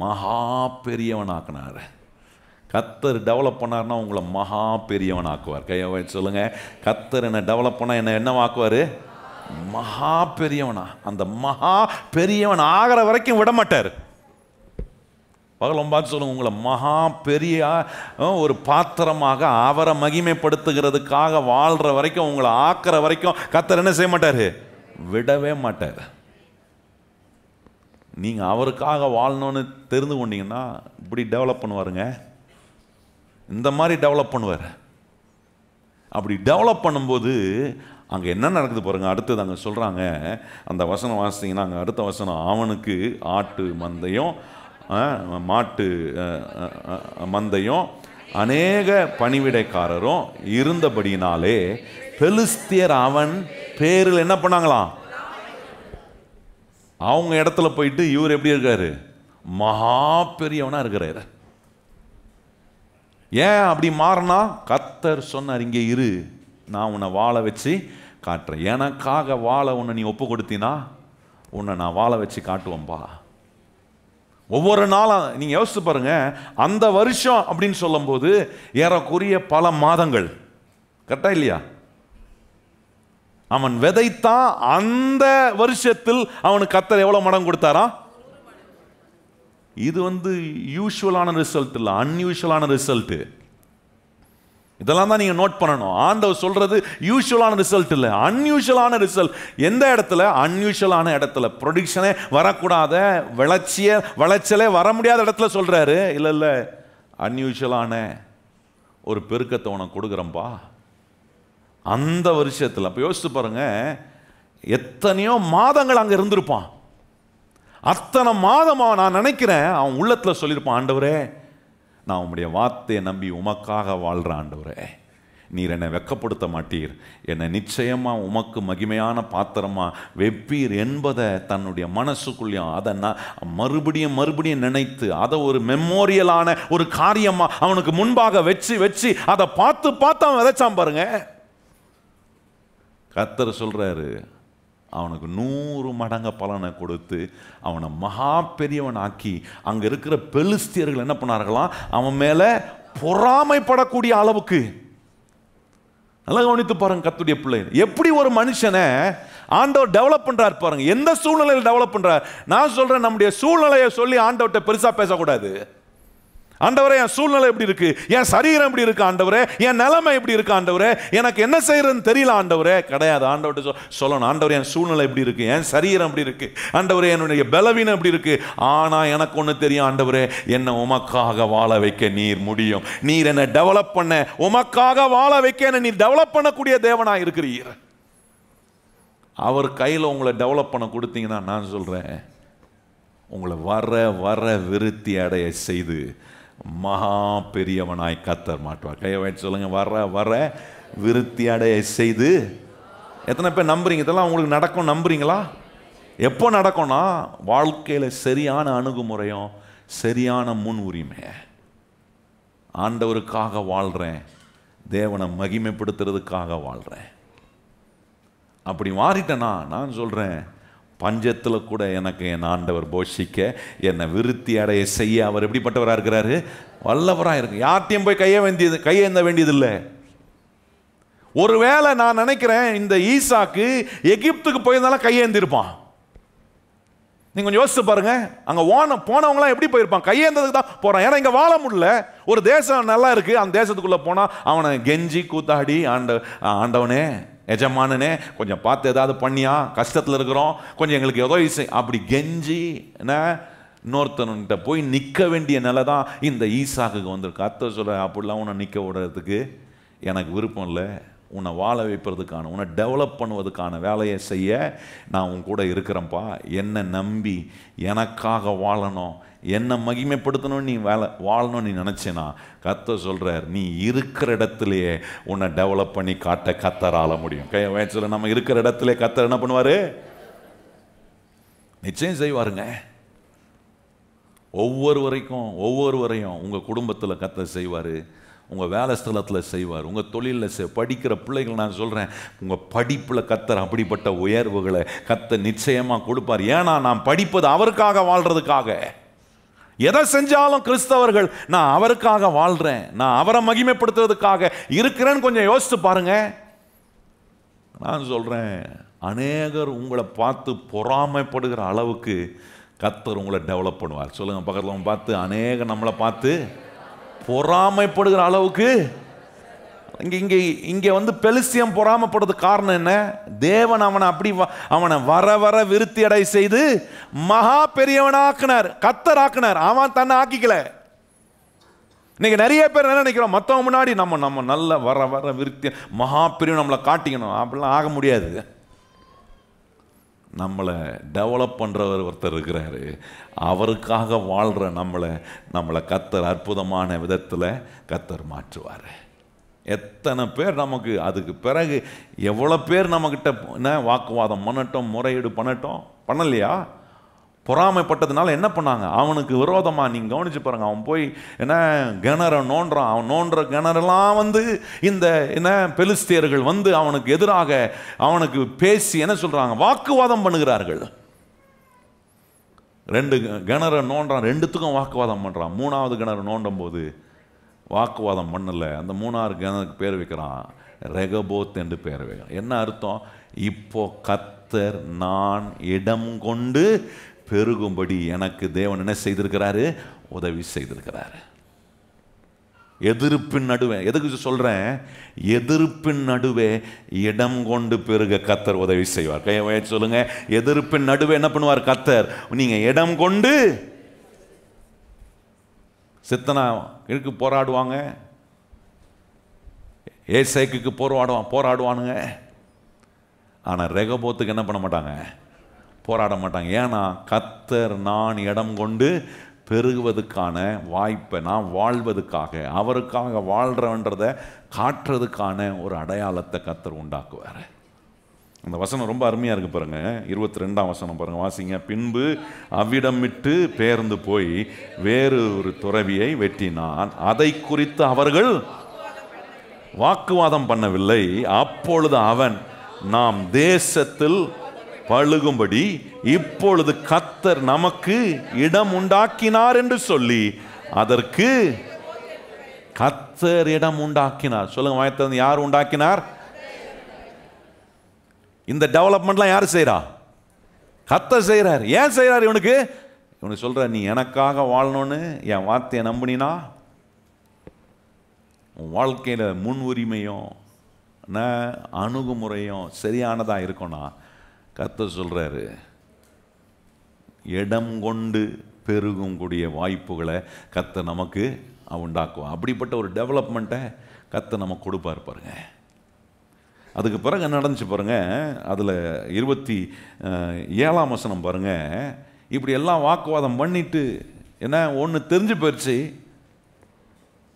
மகா பெரியவன் ஆக்கினார். கர்த்தர் டெவலப் பண்ணார்னா உங்களை மகா பெரியவன் ஆக்குவார். கையை வச்சு சொல்லுங்க, கர்த்தர் என்ன டெவலப் பண்ண என்ன ஆக்குவார், மகா பெரியவனா. அந்த மகா பெரியவன் ஆகிற வரைக்கும் விட மாட்டார். பகலும் பார்த்து சொல்லுங்க, உங்களை மகா பெரிய ஒரு பாத்திரமாக அவரை மகிமைப்படுத்துகிறதுக்காக வாழ்கிற வரைக்கும், உங்களை ஆக்கிற வரைக்கும் கர்த்தர் என்ன செய்ய மாட்டார்? விடவே மாட்டார். நீங்கள் அவருக்காக வாழணும்னு தெரிந்து கொண்டீங்கன்னா இப்படி டெவலப் பண்ணுவாருங்க. இந்த மாதிரி டெவலப் பண்ணுவார். அப்படி டெவலப் பண்ணும்போது அங்கே என்ன நடக்குது பாருங்க. அடுத்தது அங்கே சொல்கிறாங்க, அந்த வசனம் வாசித்தீங்கன்னா அங்கே அடுத்த வசனம், அவனுக்கு ஆட்டு மந்தையும் மாட்டு மந்தையும் அநேக பணிவிடைக்காரரும் இருந்தபடினாலே பெலிஸ்தியர் அவன் பேரில் என்ன பண்ணாங்களாம்? அவங்க இடத்துல போயிட்டு இவர் எப்படி இருக்காரு? மகா பெரியவனா இருக்கிறாரு. ஏன் அப்படி மாறினா? கர்த்தர் சொன்னார், இங்கே இரு, நான் உன்னை வாழ வச்சு காட்டுறேன். எனக்காக வாழ உன்னை நீ ஒப்பு கொடுத்தினா உன்னை நான் வாழ வச்சு காட்டுவேன்பா. ஒவ்வொரு நாளும் நீங்கள் யோசிச்சு பாருங்க. அந்த வருஷம் அப்படின்னு சொல்லும் போது ஏறக்குறைய பல மாதங்கள், கரெக்டா இல்லையா? அவன் விதைத்தான், அந்த வருஷத்தில் அவனுக்கு கர்த்தர் எவ்வளவு மடம் கொடுத்தாரா? இது யூஷுவலான ரிசல்ட் இல்லை, அன்யூஷுவலான ரிசல்ட். இதெல்லாம் தான் நீங்க நோட் பண்ணணும். ஆண்டவர் சொல்றது யூஷுவலான ரிசல்ட் இல்லை, அன்யூஷுவலான ரிசல்ட். எந்த இடத்துல? அன்யூஷுவலான இடத்துல, ப்ரொடிக்ஷனே வரக்கூடாத, விளைச்சலே வர முடியாத இடத்துல சொல்றாரு. இல்லை இல்லை, அன்யூஷுவலான ஒரு பெருக்கத்தை உனக்கு கொடுக்குறேன்பா அந்த வருஷத்தில். அப்போ யோசிச்சு பாருங்க, எத்தனையோ மாதங்கள் அங்கே இருந்திருப்பான். அத்தனை மாதமா நான் நினைக்கிறேன் அவன் உள்ளத்தில் சொல்லியிருப்பான், ஆண்டவரே நான் உம்முடைய வார்த்தையை நம்பி உமக்காக வாழ்கிறேன். ஆண்டவரே நீர் என்னை வெட்கப்படுத்த மாட்டீர், என்னை நிச்சயமாக உமக்கு மகிமையான பாத்திரமா வெப்பீர் என்பதை தன்னுடைய மனசுக்குள்ளேயும் அதை நான் மறுபடியும் நினைத்து அதை ஒரு மெமோரியலான ஒரு காரியமாக அவனுக்கு முன்பாக வச்சு அதை பார்த்து அவன் விதைச்சான் பாருங்க. கர்த்தர் சொல்றாரு, அவனுக்கு 100 மடங்கு பலனை கொடுத்து அவனை மகா பெரியவன் ஆக்கி அங்க இருக்கிற பெலிஸ்தியர்கள் என்ன பண்ணார்களாம்? அவன் மேல பொறாமைப்படக்கூடிய அளவுக்கு. நல்லா கவனித்து பாருங்க கர்த்தருடைய பிள்ளை, எப்படி ஒரு மனுஷனை ஆண்டவர் டெவலப் பண்றார் பாருங்க. எந்த சூழ்நிலையில் டெவலப் பண்றார்? நான் சொல்றேன், நம்முடைய சூழ்நிலையை சொல்லி ஆண்டவர்கிட்ட பெருசா பேசக்கூடாது. ஆண்டவரே என் சூழ்நிலை எப்படி இருக்கு, என் சரீரம் எப்படி இருக்கு ஆண்டவரே, என் நிலைமை எப்படி இருக்கு ஆண்டவரே, எனக்கு என்ன செய்யறதுன்னு தெரியல ஆண்டவரே. கிடையாது, ஆண்டவர்கிட்ட சொல்லணும், ஆண்டவரே என் சூழ்நிலை எப்படி இருக்கு, என் சரீரம் எப்படி இருக்கு ஆண்டவரே, என்னுடைய பலவீனம் எப்படி இருக்கு. ஆனா எனக்கு ஒண்ணு தெரியும் ஆண்டவரே, என்னை உமக்காக வாழ வைக்க நீர் முடியும். நீர் என்னை டெவலப் பண்ண, உமக்காக வாழ வைக்க என்ன நீர் டெவலப் பண்ணக்கூடிய தேவனா இருக்கிறீர். அவர் கையில் உங்களை டெவலப் பண்ண கொடுத்தீங்கன்னா நான் சொல்றேன், உங்களை வர விருத்தி அடைய செய்து மகா பெரியவனாய் கர்த்தர் மாட்டுவார். கையை வச்சு சொல்லுங்க, வர விருத்தி அடைய செய்து. எத்தனை பேர் நம்புறீங்க இதெல்லாம் உங்களுக்கு நடக்கும்? நம்புறீங்களா? எப்போ நடக்கும்னா வாழ்க்கையில் சரியான அணுகுமுறையும் சரியான முன் உரிமை. ஆண்டவருக்காக வாழ்கிறேன், தேவனை மகிமைப்படுத்துறதுக்காக வாழ்கிறேன். அப்படி மாறிட்டேன்னா நான் சொல்கிறேன், பஞ்சத்தில் கூட எனக்கு என் ஆண்டவர் போஷிக்க, என்னை விருத்தி அடைய செய்ய அவர் எப்படிப்பட்டவராக இருக்கிறாரு? வல்லவராக இருக்கு. யார்ட்டையும் போய் கையேந்த வேண்டியதில்லை. ஒருவேளை நான் நினைக்கிறேன் இந்த ஈசாக்கு எகிப்துக்கு போயிருந்தாலும் கையேந்திருப்பான். நீங்க கொஞ்சம் யோசிச்சு பாருங்க, அங்க போனவங்களாம் எப்படி போயிருப்பான்? கையேந்ததுக்கு தான் போறான். ஏன்னா இங்க வாழ முடியல. ஒரு தேசம் நல்லா இருக்கு, அந்த தேசத்துக்குள்ள போனா அவனை கெஞ்சி கூத்தாடி, ஆண்டவனே எஜமானனே கொஞ்சம் பார்த்து ஏதாவது பண்ணியா, கஷ்டத்தில் இருக்கிறோம், கொஞ்சம் எங்களுக்கு உதவி செய், அப்படி கெஞ்சி இன்னொருத்தன்கிட்ட போய் நிற்க வேண்டிய நிலை தான் இந்த ஈசாக்குக்கு வந்திருக்கு. கர்த்தர் சொல்ற, அப்படிலாம் உன்னை நிற்க விடுறதுக்கு எனக்கு விருப்பம் இல்லை. உன்னை வாழ வைப்பதற்கான, உன்னை டெவலப் பண்ணுவதற்கான வேலையை செய்ய நான் உன் கூட இருக்கிறேன்ப்பா. என்னை நம்பி எனக்காக வாழணும், என்னை மகிமைப்படுத்தணும், நீ வாழணும் நீ நினச்சேனா, கர்த்தர் சொல்கிறார், நீ இருக்கிற இடத்துலையே உன்னை டெவலப் பண்ணி காட்ட கர்த்தர் ஆள முடியும். சொல்ல, நம்ம இருக்கிற இடத்துல கர்த்தர் என்ன பண்ணுவார்? நிச்சயம் செய்வாருங்க. ஒவ்வொருவரையும் உங்கள் குடும்பத்தில் கர்த்தர் செய்வார், உங்கள் வேலை ஸ்தலத்தில் செய்வார், உங்கள் தொழிலில் படிக்கிற பிள்ளைகள் நான் சொல்கிறேன், உங்கள் படிப்பில் கர்த்தர் அப்படிப்பட்ட உயர்வுகளை கர்த்தர் நிச்சயமாக கொடுப்பார். ஏன்னா நான் படிப்பது அவருக்காக வாழ்கிறதுக்காக. எதை செஞ்சாலும் கிறிஸ்தவர்கள் நான் அவருக்காக வாழ்கிறேன், நான் அவரை மகிமைப்படுத்துறதுக்காக இருக்கிறேன்னு கொஞ்சம் யோசித்து பாருங்க. நான் சொல்கிறேன், அநேகர் உங்களை பார்த்து பொறாமைப்படுகிற அளவுக்கு கர்த்தர் உங்களை டெவலப் பண்ணுவார். சொல்லுங்க பக்கத்தில் பார்த்து, அநேக நம்மளை பார்த்து பொறாமைப்படுகிற அளவுக்கு. இங்கே வந்து பெலிஸ்தியம் பொறாமைப்படுறது காரணம் என்ன? தேவன் அவனை வர வர விருத்தி அடை செய்து மகா பெரியவனாக்குனார், கர்த்தர் ஆக்குனார். அவன் தன்னை ஆக்கிக்கல. இன்னைக்கு நிறைய பேர் என்ன நினைக்கிறோம், மற்றவங்க முன்னாடி நம்ம நல்ல வர வர விருத்தி மகா பெரியவன் நம்மளை காட்டிக்கணும். அப்படிலாம் ஆக முடியாது. நம்மளை டெவலப் பண்ணுறவர் ஒருத்தர் இருக்கிறாரு. அவருக்காக வாழ்கிற நம்மளை கர்த்தர் அற்புதமான விதத்தில் கர்த்தர் மாற்றுவார். எத்தனை பேர் நமக்கு அதுக்கு பிறகு எவ்வளோ பேர் நம்மக்கிட்ட என்ன வாக்குவாதம் பண்ணட்டும், முறையீடு பண்ணலையா? பொறாமைப்பட்டதுனால என்ன பண்ணாங்க? அவனுக்கு விரோதமாக நீங்கள் கவனிச்சு பாருங்கள். அவன் போய் என்ன கிணற நோண்டுறான். அவன் நோண்டுற கிணறெல்லாம் வந்து இந்த என்ன பெலிஸ்தியர்கள் வந்து அவனுக்கு எதிராக அவனுக்கு பேசி என்ன சொல்கிறாங்க, வாக்குவாதம் பண்ணுகிறார்கள். 2 கிணற நோண்டுறான், 2த்துக்கும் வாக்குவாதம் பண்ணுறான். 3வது கிணறு நோண்டும் போது வாக்குவாதம் பண்ணலை. அந்த 3வது கிணறுக்கு பேர் வைக்கிறான் ரெகபோத் என்று பேர் வைக்கிறான். என்ன அர்த்தம்? இப்போ கர்த்தர் நான் இடம் கொண்டு பெருகும்படி எனக்கு தேவன் என்ன செய்திருக்கிறாரு? உதவி செய்திருக்கிறாரு. எதிர்ப்பின் நடுவே, எதுக்கு சொல்றேன்? எதிர்ப்பின் நடுவே இடம் கொண்டு பெருக கர்த்தர் உதவி செய்வார். கையை சொல்லுங்க, எதிர்ப்பின் நடுவே என்ன பண்ணுவார் கர்த்தர்? நீங்க இடம் கொண்டு. சித்தனா இருக்கு போராடுவாங்க, ஏசேக்குக்கு போராடுவானுங்க. ஆனால் ரெகபோத்துக்கு என்ன பண்ண மாட்டாங்க? போராட மாட்டாங்க. ஏன்னா கர்த்தர் நான் இடம் கொண்டு பெருகுவதற்கான வாய்ப்பை, நான் வாழ்வதற்காக, அவருக்காக வாழ்கிறவன்றதை காட்டுறதுக்கான ஒரு அடையாளத்தை கர்த்தர் உண்டாக்குவார். அந்த வசனம் ரொம்ப அருமையாக இருக்கு பாருங்க. 22ஆம் வசனம் பாருங்க, வாசிங்க. பின்பு அவ்விடம் விட்டு பெயர்ந்து போய் வேறு ஒரு துறவியை வெட்டினான். அதை குறித்து அவர்கள் வாக்குவாதம் பண்ணவில்லை. அப்பொழுது அவன், நாம் தேசத்தில் பழுகும்படி இப்பொழுது கர்த்தர் நமக்கு இடம் உண்டாக்கினார் என்று சொல்லி, அதற்கு கர்த்தர் இடம் உண்டாக்கினார். சொல்லுங்க வாய்த்தது, யார் உண்டாக்கினார்? இந்த டெவலப்மெண்ட்லாம் யார் செய்கிறா? கர்த்தர் செய்கிறார். ஏன் செய்கிறார்? இவனுக்கு சொல்ற, நீ எனக்காக வாழணும்னு என் வார்த்தையை நம்பினா உன் வாழ்க்கையில் முன் உரிமையும் அணுகுமுறையும் சரியானதாக இருக்கும்னா கர்த்தர் சொல்கிறாரு, இடம் கொண்டு பெருகும் கூடிய வாய்ப்புகளை கர்த்தர் நமக்கு உண்டாக்குவான். அப்படிப்பட்ட ஒரு டெவலப்மெண்ட்டை கர்த்தர் நமக்கு கொடுப்பார் பாருங்க. அதுக்கு பிறகு என்ன நடந்துச்சு பாருங்க. அதில் 27ஆம் வசனம் பாருங்க. இப்படி எல்லாம் வாக்குவாதம் பண்ணிட்டு என்ன ஒன்று தெரிஞ்சு போயிடுச்சு.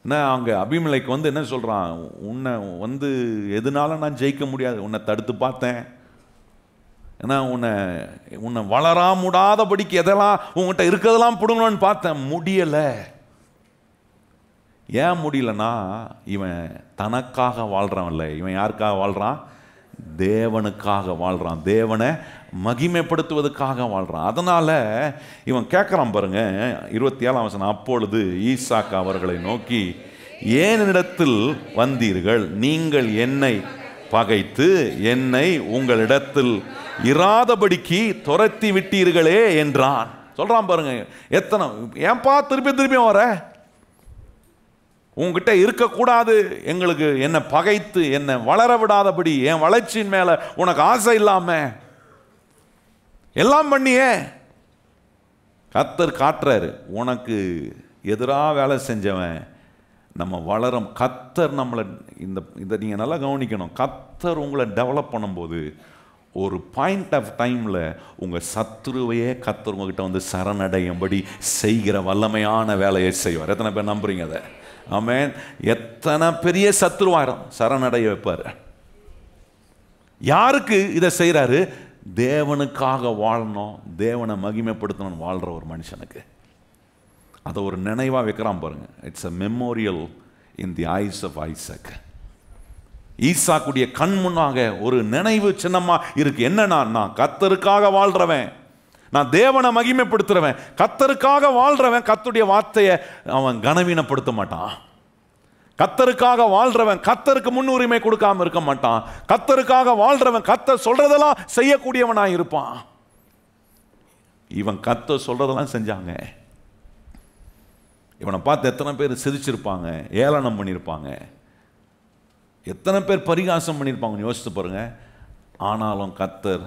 என்ன அங்கே அபிமெலேக்கு வந்து என்ன சொல்கிறான், உன்னை வந்து எதுனால நான் ஜெயிக்க முடியாது, உன்னை தடுத்து பார்த்தேன், ஏன்னா உன்னை வளராமுடாதபடிக்கு எதெல்லாம் உங்கள்கிட்ட இருக்கிறதெல்லாம் பிடுங்கணும்னு பார்த்தேன், முடியலை. ஏன் முடியலன்னா, இவன் தனக்காக வாழ்கிறான் இல்லை, இவன் யாருக்காக வாழ்கிறான்? தேவனுக்காக வாழ்கிறான், தேவனை மகிமைப்படுத்துவதற்காக வாழ்கிறான். அதனால் இவன் கேட்குறான் பாருங்க 27ஆம் வசனம். அப்பொழுது ஈசாக்கு அவர்களை நோக்கி, ஏன் இடத்தில் வந்தீர்கள்? நீங்கள் என்னை பகைத்து என்னை உங்களிடத்தில் இராதபடிக்கு துரத்தி விட்டீர்களே என்றான். சொல்கிறான் பாருங்க, எத்தனை ஏன்பா திருப்பி வர, உங்ககிட்ட இருக்கக்கூடாது, எங்களுக்கு என்னை பகைத்து என்னை வளர விடாதபடி, என் வளர்ச்சியின் மேலே உனக்கு ஆசை இல்லாம எல்லாம் பண்ணியே. கர்த்தர் காட்டுறாரு, உனக்கு எதிராக வேலை செஞ்சவன் நம்ம வளரும். கர்த்தர் நம்மளை இதை நீங்கள் நல்லா கவனிக்கணும். கர்த்தர் உங்களை டெவலப் பண்ணும்போது ஒரு பாயிண்ட் ஆஃப் டைமில் உங்கள் சத்துருவையே கர்த்தர் உங்ககிட்ட வந்து சரணடையும்படி செய்கிற வல்லமையான வேலையை செய்வார். எத்தனை பேர் நம்புறீங்க அதை? ஆமென். எத்தனை பெரிய சத்துருவாரம் சரணடைய வைப்பார். யாருக்கு இதை செய்கிறாரு? தேவனுக்காக வாழணும், தேவனை மகிமைப்படுத்தணும்னு வாழ்கிற ஒரு மனுஷனுக்கு அதை ஒரு நினைவாக வைக்கிறான் பாருங்க. It's a memorial in the eyes of Isaac. ஈசாக்குடைய கண் முன்னாக ஒரு நினைவு சின்னமாக இருக்கு. என்னன்னா, நான் கர்த்தருக்காக வாழ்றவன், நான் தேவனை மகிமைப்படுத்துறவன், கர்த்தருக்காக வாழ்றவன் கர்த்தருடைய வார்த்தையை அவன் கனவீனப்படுத்த மாட்டான். கர்த்தருக்காக வாழ்றவன் கர்த்தருக்கு முன்னுரிமை கொடுக்காம இருக்க மாட்டான். கர்த்தருக்காக வாழ்றவன் கர்த்தர் சொல்றதெல்லாம் செய்யக்கூடியவனாக இருப்பான். இவன் கர்த்தர் சொல்றதெல்லாம் செஞ்சாங்க. இவனை பார்த்து எத்தனை பேர் சிரிச்சிருப்பாங்க, ஏளனம் பண்ணியிருப்பாங்க, எத்தனை பேர் பரிகாசம் பண்ணியிருப்பாங்கன்னு யோசித்து பாருங்க. ஆனாலும் கர்த்தர்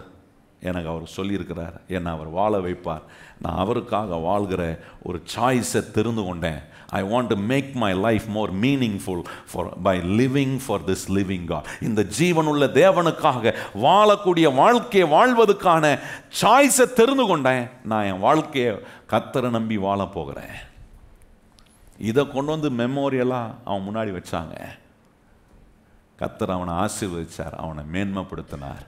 எனக்கு அவர் சொல்லியிருக்கிறார், என்னை அவர் வாழ வைப்பார். நான் அவருக்காக வாழ்கிற ஒரு சாய்ஸை தெரிந்து கொண்டேன். I want to make my life more meaningful by living for this living God. இந்த ஜீவனுள்ள தேவனுக்காக வாழக்கூடிய வாழ்க்கையை வாழ்வதற்கான சாய்ஸை தெரிந்து கொண்டேன். நான் என் வாழ்க்கையை கர்த்தரை நம்பி வாழ போகிறேன். இதை கொண்டு வந்து மெமோரியலாக அவன் முன்னாடி வச்சாங்க. கர்த்தர் அவனை ஆசீர்வதிச்சார், அவனை மேன்மைப்படுத்தினார்.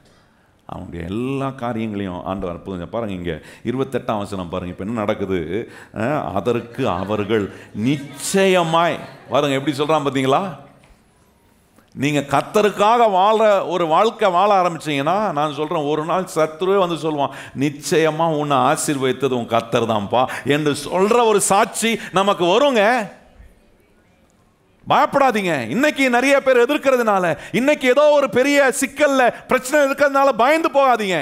அவனுடைய எல்லா காரியங்களையும் ஆண்டவர் அற்புதம். பாருங்க, இங்கே 28ஆம் வசனம் பாருங்க. இப்போ என்ன நடக்குது? அதற்கு அவர்கள் நிச்சயமாய், பாருங்க எப்படி சொல்றான் பார்த்தீங்களா? நீங்க கர்த்தருக்காக வாழ ஒரு வாழ்க்கை வாழ ஆரம்பிச்சீங்கன்னா, நான் சொல்றேன், ஒரு நாள் சத்துருவே வந்து சொல்லுவான், நிச்சயமா உன்னை ஆசீர்வதித்தது உன் கர்த்தர் தான்ப்பா என்று சொல்ற ஒரு சாட்சி நமக்கு வருங்க. பயப்படாதீங்க. இன்னைக்கு நிறைய பேர் எதிர்க்கிறதுனால, இன்னைக்கு ஏதோ ஒரு பெரிய சிக்கல்ல பிரச்சனை இருக்கிறதுனால பயந்து போகாதீங்க.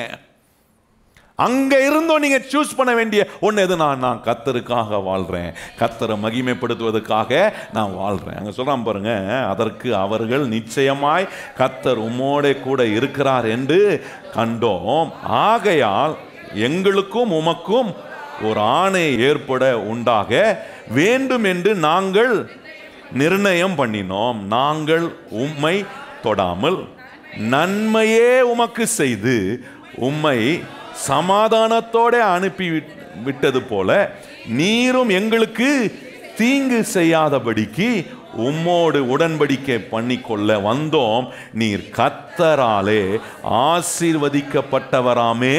அங்க இருந்தும் நீங்க சூஸ் பண்ண வேண்டிய ஒன்று எது? நான் கர்த்தருக்காக வாழ்றேன், கர்த்தரை மகிமைப்படுத்துவதற்காக நான் வாழ்றேன். அங்க சொல்றான் பாருங்க, அதற்கு அவர்கள் நிச்சயமாய் கர்த்தர் உம்மோட கூட இருக்கிறார் என்று கண்டோம். ஆகையால் எங்களுக்கும் உமக்கும் ஒரு ஆணை ஏற்பட உண்டாக வேண்டும் என்று நாங்கள் நிர்ணயம் பண்ணினோம். நாங்கள் உம்மை தொடாமல் நன்மையே உமக்கு செய்து உம்மை சமாதானத்தோட அனுப்பி விட்டது போல நீரும் எங்களுக்கு தீங்கு செய்யாதபடிக்கு உம்மோடு உடன்படிக்கை பண்ணிக்கொள்ள வந்தோம். நீர் கர்த்தராலே ஆசீர்வதிக்கப்பட்டவராமே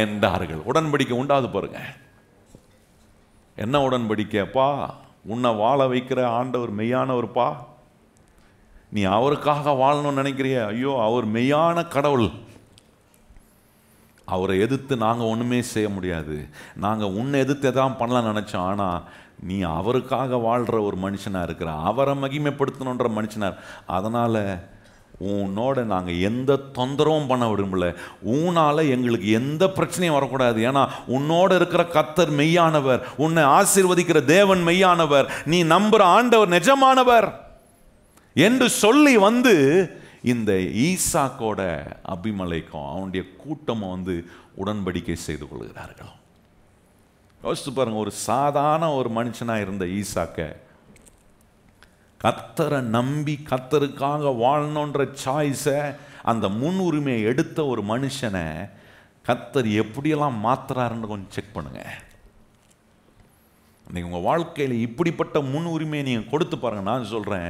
என்றார்கள். உடன்படிக்கை உண்டாது பாருங்க. என்ன உடன்படிக்கைப்பா? உன்னை வாழ வைக்கிற ஆண்டவர் மெய்யானவர்ப்பா. நீ அவருக்காக வாழணும்னு நினைக்கிறிய? ஐயோ, அவர் மெய்யான கடவுள். அவரை எதிர்த்து நாங்கள் ஒன்றுமே செய்ய முடியாது. நாங்கள் உன்னை எதிர்த்து எதாவது பண்ணலாம்னு நினச்சோம். ஆனால் நீ அவருக்காக வாழ்கிற ஒரு மனுஷனாக இருக்கிற, அவரை மகிமைப்படுத்தணுன்ற மனுஷனார். அதனால் உன்னோட நாங்கள் எந்த தொந்தரவும் பண்ண விரும்பல. உன்னால் எங்களுக்கு எந்த பிரச்சனையும் வரக்கூடாது. ஏன்னா உன்னோட இருக்கிற கர்த்தர் மெய்யானவர், உன்னை ஆசீர்வதிக்கிற தேவன் மெய்யானவர், நீ நம்புகிற ஆண்டவர் நிஜமானவர் என்று சொல்லி வந்து இந்த ஈசாக்கோட அபிமலைக்கும் அவனுடைய கூட்டமும் வந்து உடன்படிக்கை செய்து கொள்கிறார்கள். யோசித்து பாருங்க, ஒரு சாதாரண ஒரு மனுஷனாக இருந்த ஈசாக்க கர்த்தரை நம்பி கர்த்தருக்காக வாழணுன்ற சாய்ஸை, அந்த முன்னுரிமையை எடுத்த ஒரு மனுஷனை கர்த்தர் எப்படியெல்லாம் மாத்துறாருன்னு கொஞ்சம் செக் பண்ணுங்க. நீங்கள் உங்கள் வாழ்க்கையில் இப்படிப்பட்ட முன்னுரிமையை நீங்கள் கொடுத்து பாருங்க. நான் சொல்கிறேன்,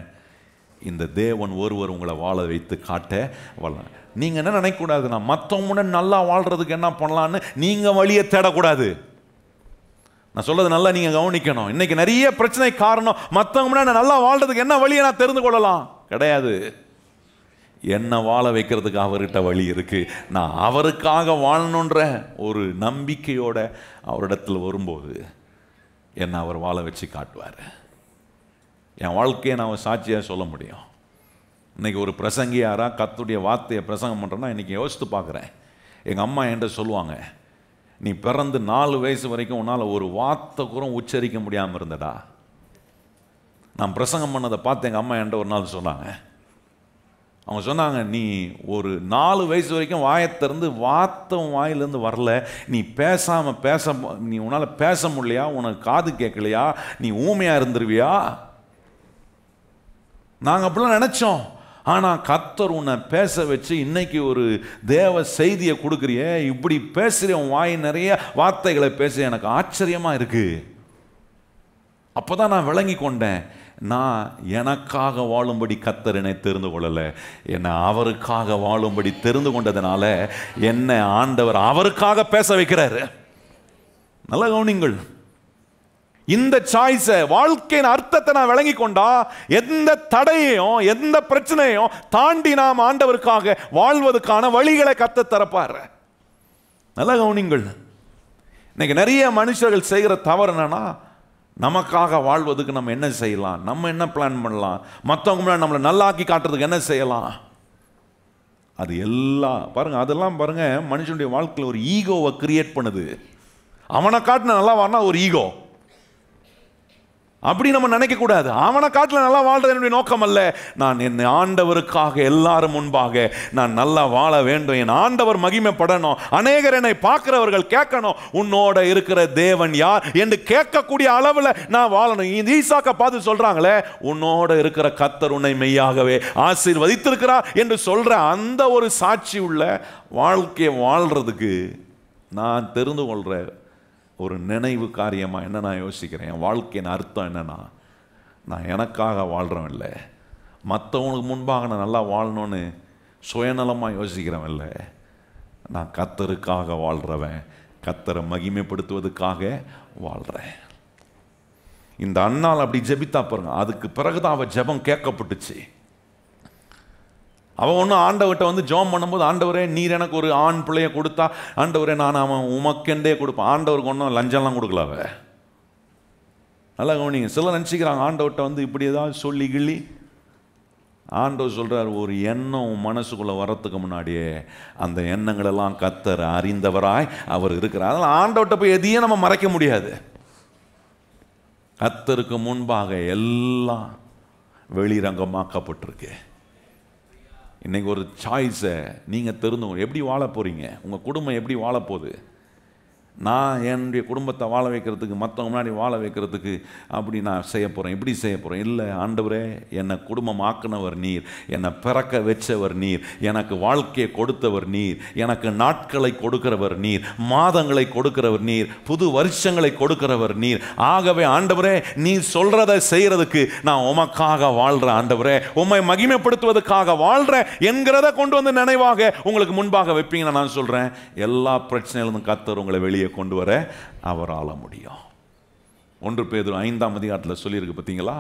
இந்த தேவன் ஒருவர் உங்களை வாழ வைத்து காட்ட வாழ. நீங்கள் என்ன நினைக்கக்கூடாது, நான் மற்றவங்க நல்லா வாழ்கிறதுக்கு என்ன பண்ணலான்னு நீங்கள் வழியை தேடக்கூடாது. நான் சொல்றது நல்லா நீங்க கவனிக்கணும். இன்னைக்கு நிறைய பிரச்சனை காரணம் மற்றவங்க நல்லா வாழ்றதுக்கு என்ன வழியை நான் தெரிந்து கொள்ளலாம் கிடையாது. என்ன வாழ வைக்கிறதுக்கு அவர்கிட்ட வழி இருக்கு. நான் அவருக்காக வாழணுன்ற ஒரு நம்பிக்கையோட அவரிடத்தில் வரும்போது என்ன அவர் வாழ வச்சு காட்டுவார். என் வாழ்க்கையை நான் சாட்சியாக சொல்ல முடியும். இன்னைக்கு ஒரு பிரசங்கியாரா கர்த்தருடைய வார்த்தையை பிரசங்கம் பண்ணுறேன்னா இன்னைக்கு யோசித்து பார்க்குறேன். எங்கள் அம்மா என்கிட்ட சொல்லுவாங்க, நீ பிறந்து 4 வயசு வரைக்கும் உன்னால் ஒரு வார்த்தை கூட உச்சரிக்க முடியாமல் இருந்தடா. நான் பிரசங்கம் பண்ணதை பார்த்து எங்கள் அம்மா என்கிட்ட ஒரு நாள் சொன்னாங்க. அவங்க சொன்னாங்க, நீ ஒரு 4 வயசு வரைக்கும் வாயத்திறந்து வார்த்தை வாயிலேருந்து வரல, நீ நீ உன்னால் பேச முடியலையா, உனக்கு காது கேட்கலையா, நீ ஊமையாக இருந்துருவியா. நாங்கள் அப்படிலாம் நினச்சோம். ஆனால் கர்த்தர் உன்னை பேச வச்சு இன்னைக்கு ஒரு தேவ செய்தியை கொடுக்குறிய, இப்படி பேசுகிற உன் வாய் நிறைய வார்த்தைகளை பேச எனக்கு ஆச்சரியமாக இருக்குது. அப்போ தான் நான் விளங்கி கொண்டேன், நான் எனக்காக வாழும்படி கர்த்தர் என்னை தெரிந்து கொள்ளலை, என்னை அவருக்காக வாழும்படி தெரிந்து கொண்டதுனால என்னை ஆண்டவர் அவருக்காக பேச வைக்கிறாரு. நல்ல கவனிங்கள். இந்த சாய்ஸை, வாழ்க்கையின் அர்த்தத்தை நான் விளங்கி கொண்டா எந்த தடையையும் எந்த பிரச்சனையும் தாண்டி நாம் ஆண்டவருக்காக வாழ்வதற்கான வழிகளை கர்த்தர் தரப்பார். நல்ல கவனிங்கள். இன்னைக்கு நிறைய மனுஷர்கள் செய்கிற தவறு என்னன்னா, நமக்காக வாழ்வதற்கு நம்ம என்ன செய்யலாம், நம்ம என்ன பிளான் பண்ணலாம், மற்றவங்க முன்னாடி நம்மளை நல்லாக்கி காட்டுறதுக்கு என்ன செய்யலாம், அது எல்லாம் பாருங்க, அதெல்லாம் பாருங்க மனுஷனுடைய வாழ்க்கையில் ஒரு ஈகோவை கிரியேட் பண்ணுது. அவனை காட்டின நல்லா வாழ்னா ஒரு ஈகோ. அப்படி நம்ம நினைக்க கூடாது. அவனை காட்டில நல்லா வாழ்றது என்னுடைய நோக்கம் அல்ல. நான் என் ஆண்டவருக்காக எல்லாரும் முன்பாக நான் நல்லா வாழ வேண்டும். என் ஆண்டவர் மகிமைப்படணும். அநேகர் என்னை பார்க்கிறவர்கள் கேட்கணும், உன்னோட இருக்கிற தேவன் யார் என்று கேட்கக்கூடிய அளவில் நான் வாழணும். இந்த ஈசாக்கை பார்த்து சொல்றாங்களே, உன்னோட இருக்கிற கர்த்தர் உன்னை மெய்யாகவே ஆசீர்வதித்திருக்கிறார் என்று சொல்ற அந்த ஒரு சாட்சி உள்ள வாழ்க்கையை வாழ்றதுக்கு நான் தெரிந்து கொள்ற ஒரு நினைவு காரியமாக என்ன நான் யோசிக்கிறேன், என் வாழ்க்கையின் அர்த்தம் என்னன்னா, நான் எனக்காக வாழ்கிறவன் இல்லை, மற்றவங்களுக்கு முன்பாக நான் நல்லா வாழணும்னு சுயநலமாக யோசிக்கிறவன் இல்லை, நான் கர்த்தருக்காக வாழ்கிறவன், கர்த்தரை மகிமைப்படுத்துவதற்காக வாழ்கிறேன். இந்த அண்ணாள் அப்படி ஜெபித்தா பாருங்க. அதுக்கு பிறகுதான் அவள் ஜெபம் கேட்கப்பட்டுச்சு. அவன் ஒன்றும் ஆண்டவர்கிட்ட வந்து ஜெபம் பண்ணும்போது, ஆண்டவரே நீர் எனக்கு ஒரு ஆண் பிள்ளையை கொடுத்தா ஆண்டவரே நான் அவன் உமக்கெண்டே கொடுப்பேன். ஆண்டவருக்கு ஒன்றும் லஞ்சம்லாம் கொடுக்கல. அவ நல்லா கவனிங்க. சிலர் நினச்சிக்கிறாங்க ஆண்டவர்கிட்ட வந்து இப்படி ஏதாவது சொல்லி கிள்ளி. ஆண்டவர் சொல்கிறார், ஒரு எண்ணம் மனசுக்குள்ளே வரத்துக்கு முன்னாடியே அந்த எண்ணங்களெல்லாம் கர்த்தர் அறிந்தவராய் அவர் இருக்கிறார். அதனால் ஆண்டவர்கிட்ட போய் எதையும் நம்ம மறைக்க முடியாது. கர்த்தருக்கு முன்பாக எல்லாம் வெளிரங்கமாக்கப்பட்டிருக்கு. இன்றைக்கி ஒரு சாய்ஸை நீங்கள் தெரிந்து எப்படி வாழ போகிறீங்க, உங்கள் குடும்பம் எப்படி வாழப்போகுது. நான் என்னுடைய குடும்பத்தை வாழ வைக்கிறதுக்கு, மற்றவங்க முன்னாடி வாழ வைக்கிறதுக்கு அப்படி நான் செய்ய போகிறேன், இப்படி செய்ய போகிறேன். இல்லை, ஆண்டவரே என்னை குடும்பம் ஆக்குனவர் நீர், என்னை பிறக்க வச்சவர் நீர், எனக்கு வாழ்க்கையை கொடுத்தவர் நீர், எனக்கு நாட்களை கொடுக்கிறவர் நீர், மாதங்களை கொடுக்கிறவர் நீர், புது வருஷங்களை கொடுக்கிறவர் நீர். ஆகவே ஆண்டவரே நீர் சொல்கிறத செய்கிறதுக்கு நான் உமக்காக வாழ்கிறேன். ஆண்டவரே உம்மை மகிமைப்படுத்துவதற்காக வாழ்கிறேன் என்கிறத கொண்டு வந்து நினைவாக உங்களுக்கு முன்பாக வைப்பீங்கன்னா நான் சொல்கிறேன், எல்லா பிரச்சனையிலிருந்து கர்த்தர் உங்களை வெளியே கொண்டு வர அவரால் முடியும். 1 பேதுரு 5ஆம் அதிகாரத்தில் சொல்லியிருக்கு பார்த்தீங்களா,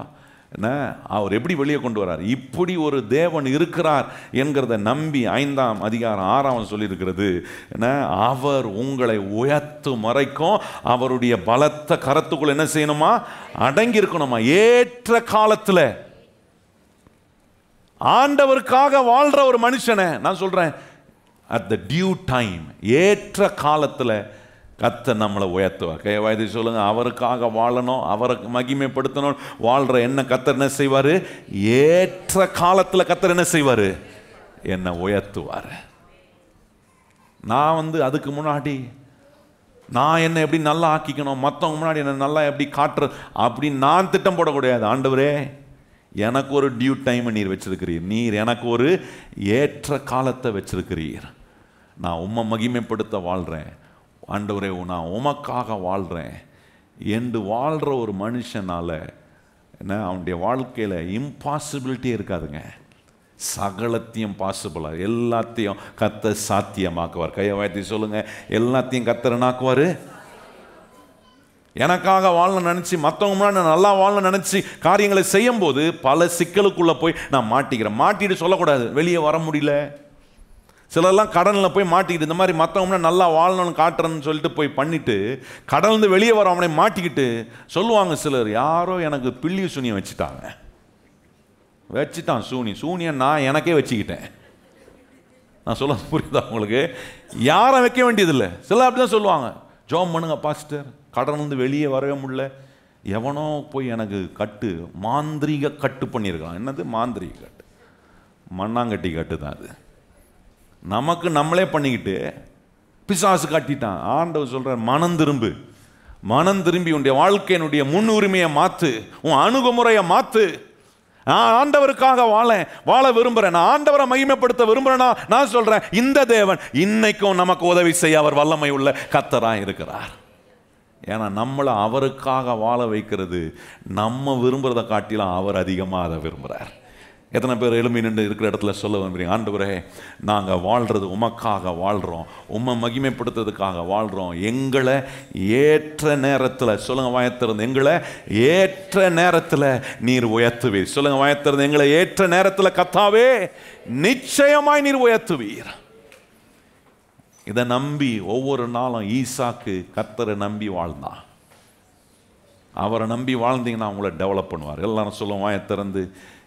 என்ன அவர் எப்படி வெளியே கொண்டு வரார். இப்படி ஒரு தேவன் இருக்கிறார் என்கிறத நம்பி 5ஆம் அதிகாரம் 6ஆம் சொல்லியிருக்கிறது, என்ன அவர் உங்களை உயர்த்தும் வரைக்கும் அவருடைய பலத்த கரத்துக்குள்ள என்ன செய்யணுமா, அடங்கி இருக்கணுமா. ஏற்ற காலத்தில் ஆண்டவருக்காக வாழ்ற ஒரு மனுஷனை நான் சொல்றேன், அட் த டியூ டைம், ஏற்ற காலத்தில் கர்த்தர் நம்மளை உயர்த்துவார். கைவாய்தி சொல்லுங்க, அவருக்காக வாழணும், அவரை மகிமைப்படுத்தணும் வாழ்ற என்ன கர்த்தர் என்ன செய்வார், ஏற்ற காலத்தில் கர்த்தர் என்ன செய்வார், என்னை உயர்த்துவார். நான் அதுக்கு முன்னாடி நான் என்ன எப்படி நல்லா ஆக்கிக்கணும், மற்றவங்க முன்னாடி என்ன நல்லா எப்படி காட்டுறது அப்படின்னு நான் திட்டம் போடக்கூடாது. ஆண்டவரே எனக்கு ஒரு டியூ டைமை நீர் வச்சிருக்கிறீர், நீர் எனக்கு ஒரு ஏற்ற காலத்தை வச்சிருக்கிறீர், நான் உம்மை மகிமைப்படுத்த வாழ்கிறேன். ஆண்டவரே நான் உமக்காக வாழ்கிறேன் என்று வாழ்கிற ஒரு மனுஷனால் என்ன அவனுடைய வாழ்க்கையில் இம்பாசிபிலிட்டி இருக்காதுங்க. சகலத்தையும் பாசிபிளாக எல்லாத்தையும் கர்த்தர் சாத்தியமாக்குவார். கையை வாய்த்தி சொல்லுங்க, எல்லாத்தையும் கர்த்தர் என்னாக்குவார். எனக்காக வாழணும்னு நினச்சி, மற்றவங்க முன்னாடி நான் நல்லா வாழணும்னு நினச்சி காரியங்களை செய்யும் போது பல சிக்கலுக்குள்ளே போய் நான் மாட்டிக்கிறேன். மாட்டிட்டு சொல்லக்கூடாது வெளியே வர முடியல. சிலர்லாம் கடனில் போய் மாட்டிக்கிட்டு இந்த மாதிரி மற்றவங்க நல்லா வாழணும்னு காட்டுறேன்னு சொல்லிட்டு போய் பண்ணிவிட்டு கடல்ந்து வெளியே வர அவனை மாட்டிக்கிட்டு சொல்லுவாங்க சிலர், யாரோ எனக்கு பில்லி சூனியம் வச்சுட்டான் சூனியம் நான் எனக்கே வச்சுக்கிட்டேன். நான் சொல்ல புரியுதா உங்களுக்கு? யாரை வைக்க வேண்டியதில்லை. சிலர் அப்படி தான் சொல்லுவாங்க, ஜோம் பண்ணுங்க பாஸ்டர், கடன்லேருந்து வெளியே வரவே முடியல, எவனோ போய் எனக்கு மாந்திரீக கட்டு பண்ணியிருக்கான். என்னது மாந்திரீக கட்டு? மண்ணாங்கட்டி கட்டு தான் அது. நமக்கு நம்மளே பண்ணிக்கிட்டு பிசாசு காட்டிட்டான். ஆண்டவர் சொல்றார், மனம் திரும்பி உன்னுடைய வாழ்க்கையினுடைய முன்னுரிமையை மாத்து, உன் அணுகுமுறையை மாத்து. நான் ஆண்டவருக்காக வாழ விரும்புறேன், நான் ஆண்டவரை மகிமைப்படுத்த விரும்புறேன்னா நான் சொல்றேன், இந்த தேவன் இன்னைக்கும் நமக்கு உதவி செய்ய அவர் வல்லமை உள்ள கர்த்தராய் இருக்கிறார். ஏன்னா நம்மளை அவருக்காக வாழ வைக்கிறது நம்ம விரும்புறதை காட்டிலும் அவர் அதிகமாக அதை விரும்புகிறார். எத்தனை பேர் எழும்பி நின்று இருக்கிற இடத்துல சொல்ல விரும்புறீங்க, ஆண்டவரே நாங்கள் வாழ்கிறது உமக்காக வாழ்கிறோம், உம்மை மகிமைப்படுத்துறதுக்காக வாழ்கிறோம், எங்களை ஏற்ற நேரத்தில் சொல்லுங்கள் வாயத்திறந்து, எங்களை ஏற்ற நேரத்தில் நீர் உயர்த்துவீர். சொல்லுங்கள் வாயத்திறந்து, எங்களை ஏற்ற நேரத்தில் கர்த்தாவே நிச்சயமாய் நீர் உயர்த்துவீர். இதை நம்பி ஒவ்வொரு நாளும் ஈசாக்கு கர்த்தரை நம்பி வாழ்ந்தான். அவரை நம்பி வாழ்ந்தீங்கன்னா அவங்கள டெவலப் பண்ணுவார். எல்லாரும் சொல்லுவோம் வாயை திறந்து,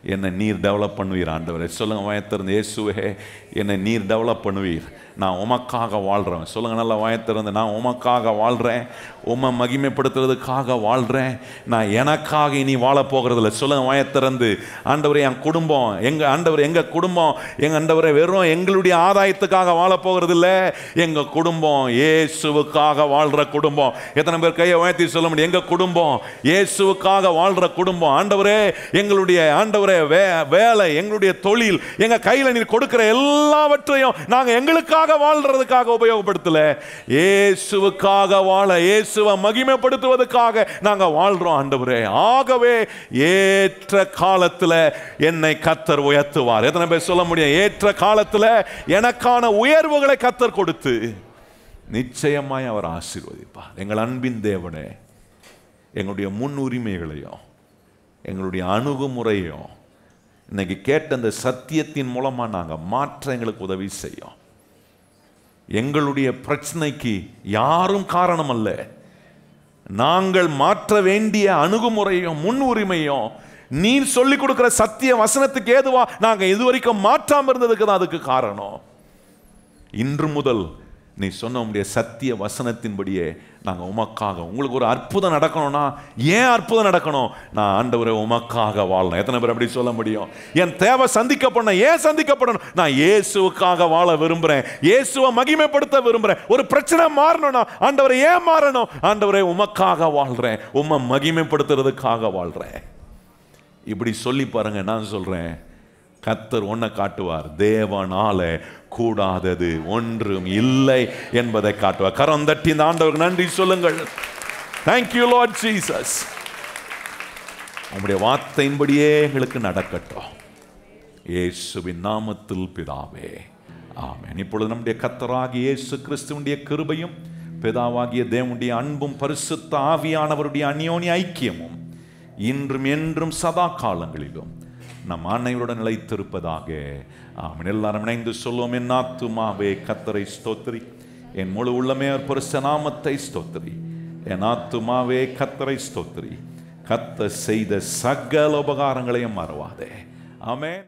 என்னை நீர் டெவலப் பண்ணுவீர் ஆண்டவரே. சொல்லுங்கள் வாயத்திறந்து, இயேசுவே என்னை நீர் டெவலப் பண்ணுவீர், நான் உமக்காக வாழ்கிறேன். சொல்லுங்கள் நல்லா வாயத்திறந்து, நான் உமக்காக வாழ்கிறேன், உம்மை மகிமைப்படுத்துறதுக்காக வாழ்கிறேன், நான் எனக்காக இனி வாழப்போகிறதில்ல. சொல்லுங்கள் வாயத்திறந்து, ஆண்டவரே என் குடும்பம் எங்கள் ஆண்டவர், எங்கள் குடும்பம் எங்கள் ஆண்டவரே வெறும் எங்களுடைய ஆதாயத்துக்காக வாழப்போகிறதில்ல, எங்கள் குடும்பம் இயேசுவுக்காக வாழ்கிற குடும்பம். எத்தனை பேர் கையை உயர்த்தி சொல்ல முடியும்? எங்கள் குடும்பம் இயேசுவுக்காக வாழ்கிற குடும்பம். ஆண்டவரே எங்களுடைய ஆண்டவரே வேலை, எங்களுடைய தொழில், எங்கள் கையில் நீர் கொடுக்கிற எல்லாவற்றையும் நாங்கள் எங்களுக்காக வாழ்றதுக்காக உபயோகப்படுத்தல, இயேசுவுக்காக வாழ, இயேசுவை மகிமைப்படுத்துவதற்காக நாங்க வாழ்றோம் ஆண்டவரே. ஆகவே ஏற்ற காலத்தில் என்னை கர்த்தர் உயர்த்துவார். எத்தனை பேர் சொல்ல முடியும்? ஏற்ற காலத்தில் எனக்கான உயர்வுகளை கர்த்தர் கொடுத்து நிச்சயமாய் அவர் ஆசீர்வதிப்பார். எங்கள் அன்பின் தேவனே, எங்களுடைய முன்னுரிமைகளையும் எங்களுடைய அணுகுமுறையும் இன்னைக்கு கேட்ட அந்த சத்தியத்தின் மூலமா நாங்கள் மாற்ற எங்களுக்கு உதவி செய்யும். எங்களுடைய பிரச்சனைக்கு யாரும் காரணம் அல்ல, நாங்கள் மாற்ற வேண்டிய அணுகுமுறையும் முன்னுரிமையும் நீர் சொல்லிக் கொடுக்கிற சத்திய வசனத்துக்கு ஏதுவா நாங்கள் இதுவரைக்கும் மாற்றாம இருந்ததுக்கு தான் அதுக்கு காரணம். இன்று முதல் நீ சொன்ன உடைய சத்திய வசனத்தின்படியே நாங்கள் உமக்காக, உங்களுக்கு ஒரு அற்புதம் நடக்கணும்னா ஏன் அற்புதம் நடக்கணும்? நான் ஆண்டவரை உமக்காக வாழணும். எத்தனை பேர் அப்படி சொல்ல முடியும்? என் தேவை சந்திக்கப்படணும். ஏன் சந்திக்கப்படணும்? நான் இயேசுவுக்காக வாழ விரும்புகிறேன், இயேசுவை மகிமைப்படுத்த விரும்புகிறேன். ஒரு பிரச்சனை மாறணும்னா ஆண்டவரை ஏன் மாறணும்? ஆண்டவரை உமக்காக வாழ்கிறேன், உம்மை மகிமைப்படுத்துறதுக்காக வாழ்கிறேன். இப்படி சொல்லி பாருங்க. நான் சொல்கிறேன், கர்த்தர் ஒன்றை காட்டுவார், தேவனால கூடாதது ஒன்றும் இல்லை என்பதை காட்டுவார். கரம் தட்டி இந்த ஆண்டவருக்கு நன்றி சொல்லுங்கள். Thank you Lord Jesus. உம்முடைய வார்த்தையின்படியே எங்களுக்கு நடக்கட்டும், இயேசுவின் நாமத்தில் பிதாவே, ஆமென். இப்பொழுது நம்முடைய கர்த்தராகிய இயேசு கிறிஸ்துவினுடைய கிருபையும் பிதாவாகிய தேவனுடைய அன்பும் பரிசுத்த ஆவியானவருடைய அந்யோன்ய ஐக்கியமும் இன்றும் என்றும் சதா காலங்களிலும் நம் அனைவருடன் நிலைத்திருப்பதாக. ஆமென். எல்லாரும் இணைந்து சொல்லுவோம். என் ஆத்துமாவே கர்த்தரை ஸ்தோத்திரி, என் முழு உள்ளமே அவர் பரிசுத்த நாமத்தை ஸ்தோத்திரி. என் ஆத்துமாவே கர்த்தரை ஸ்தோத்திரி, கர்த்தர் செய்த சகல உபகாரங்களையும் மறவாதே. ஆமென்.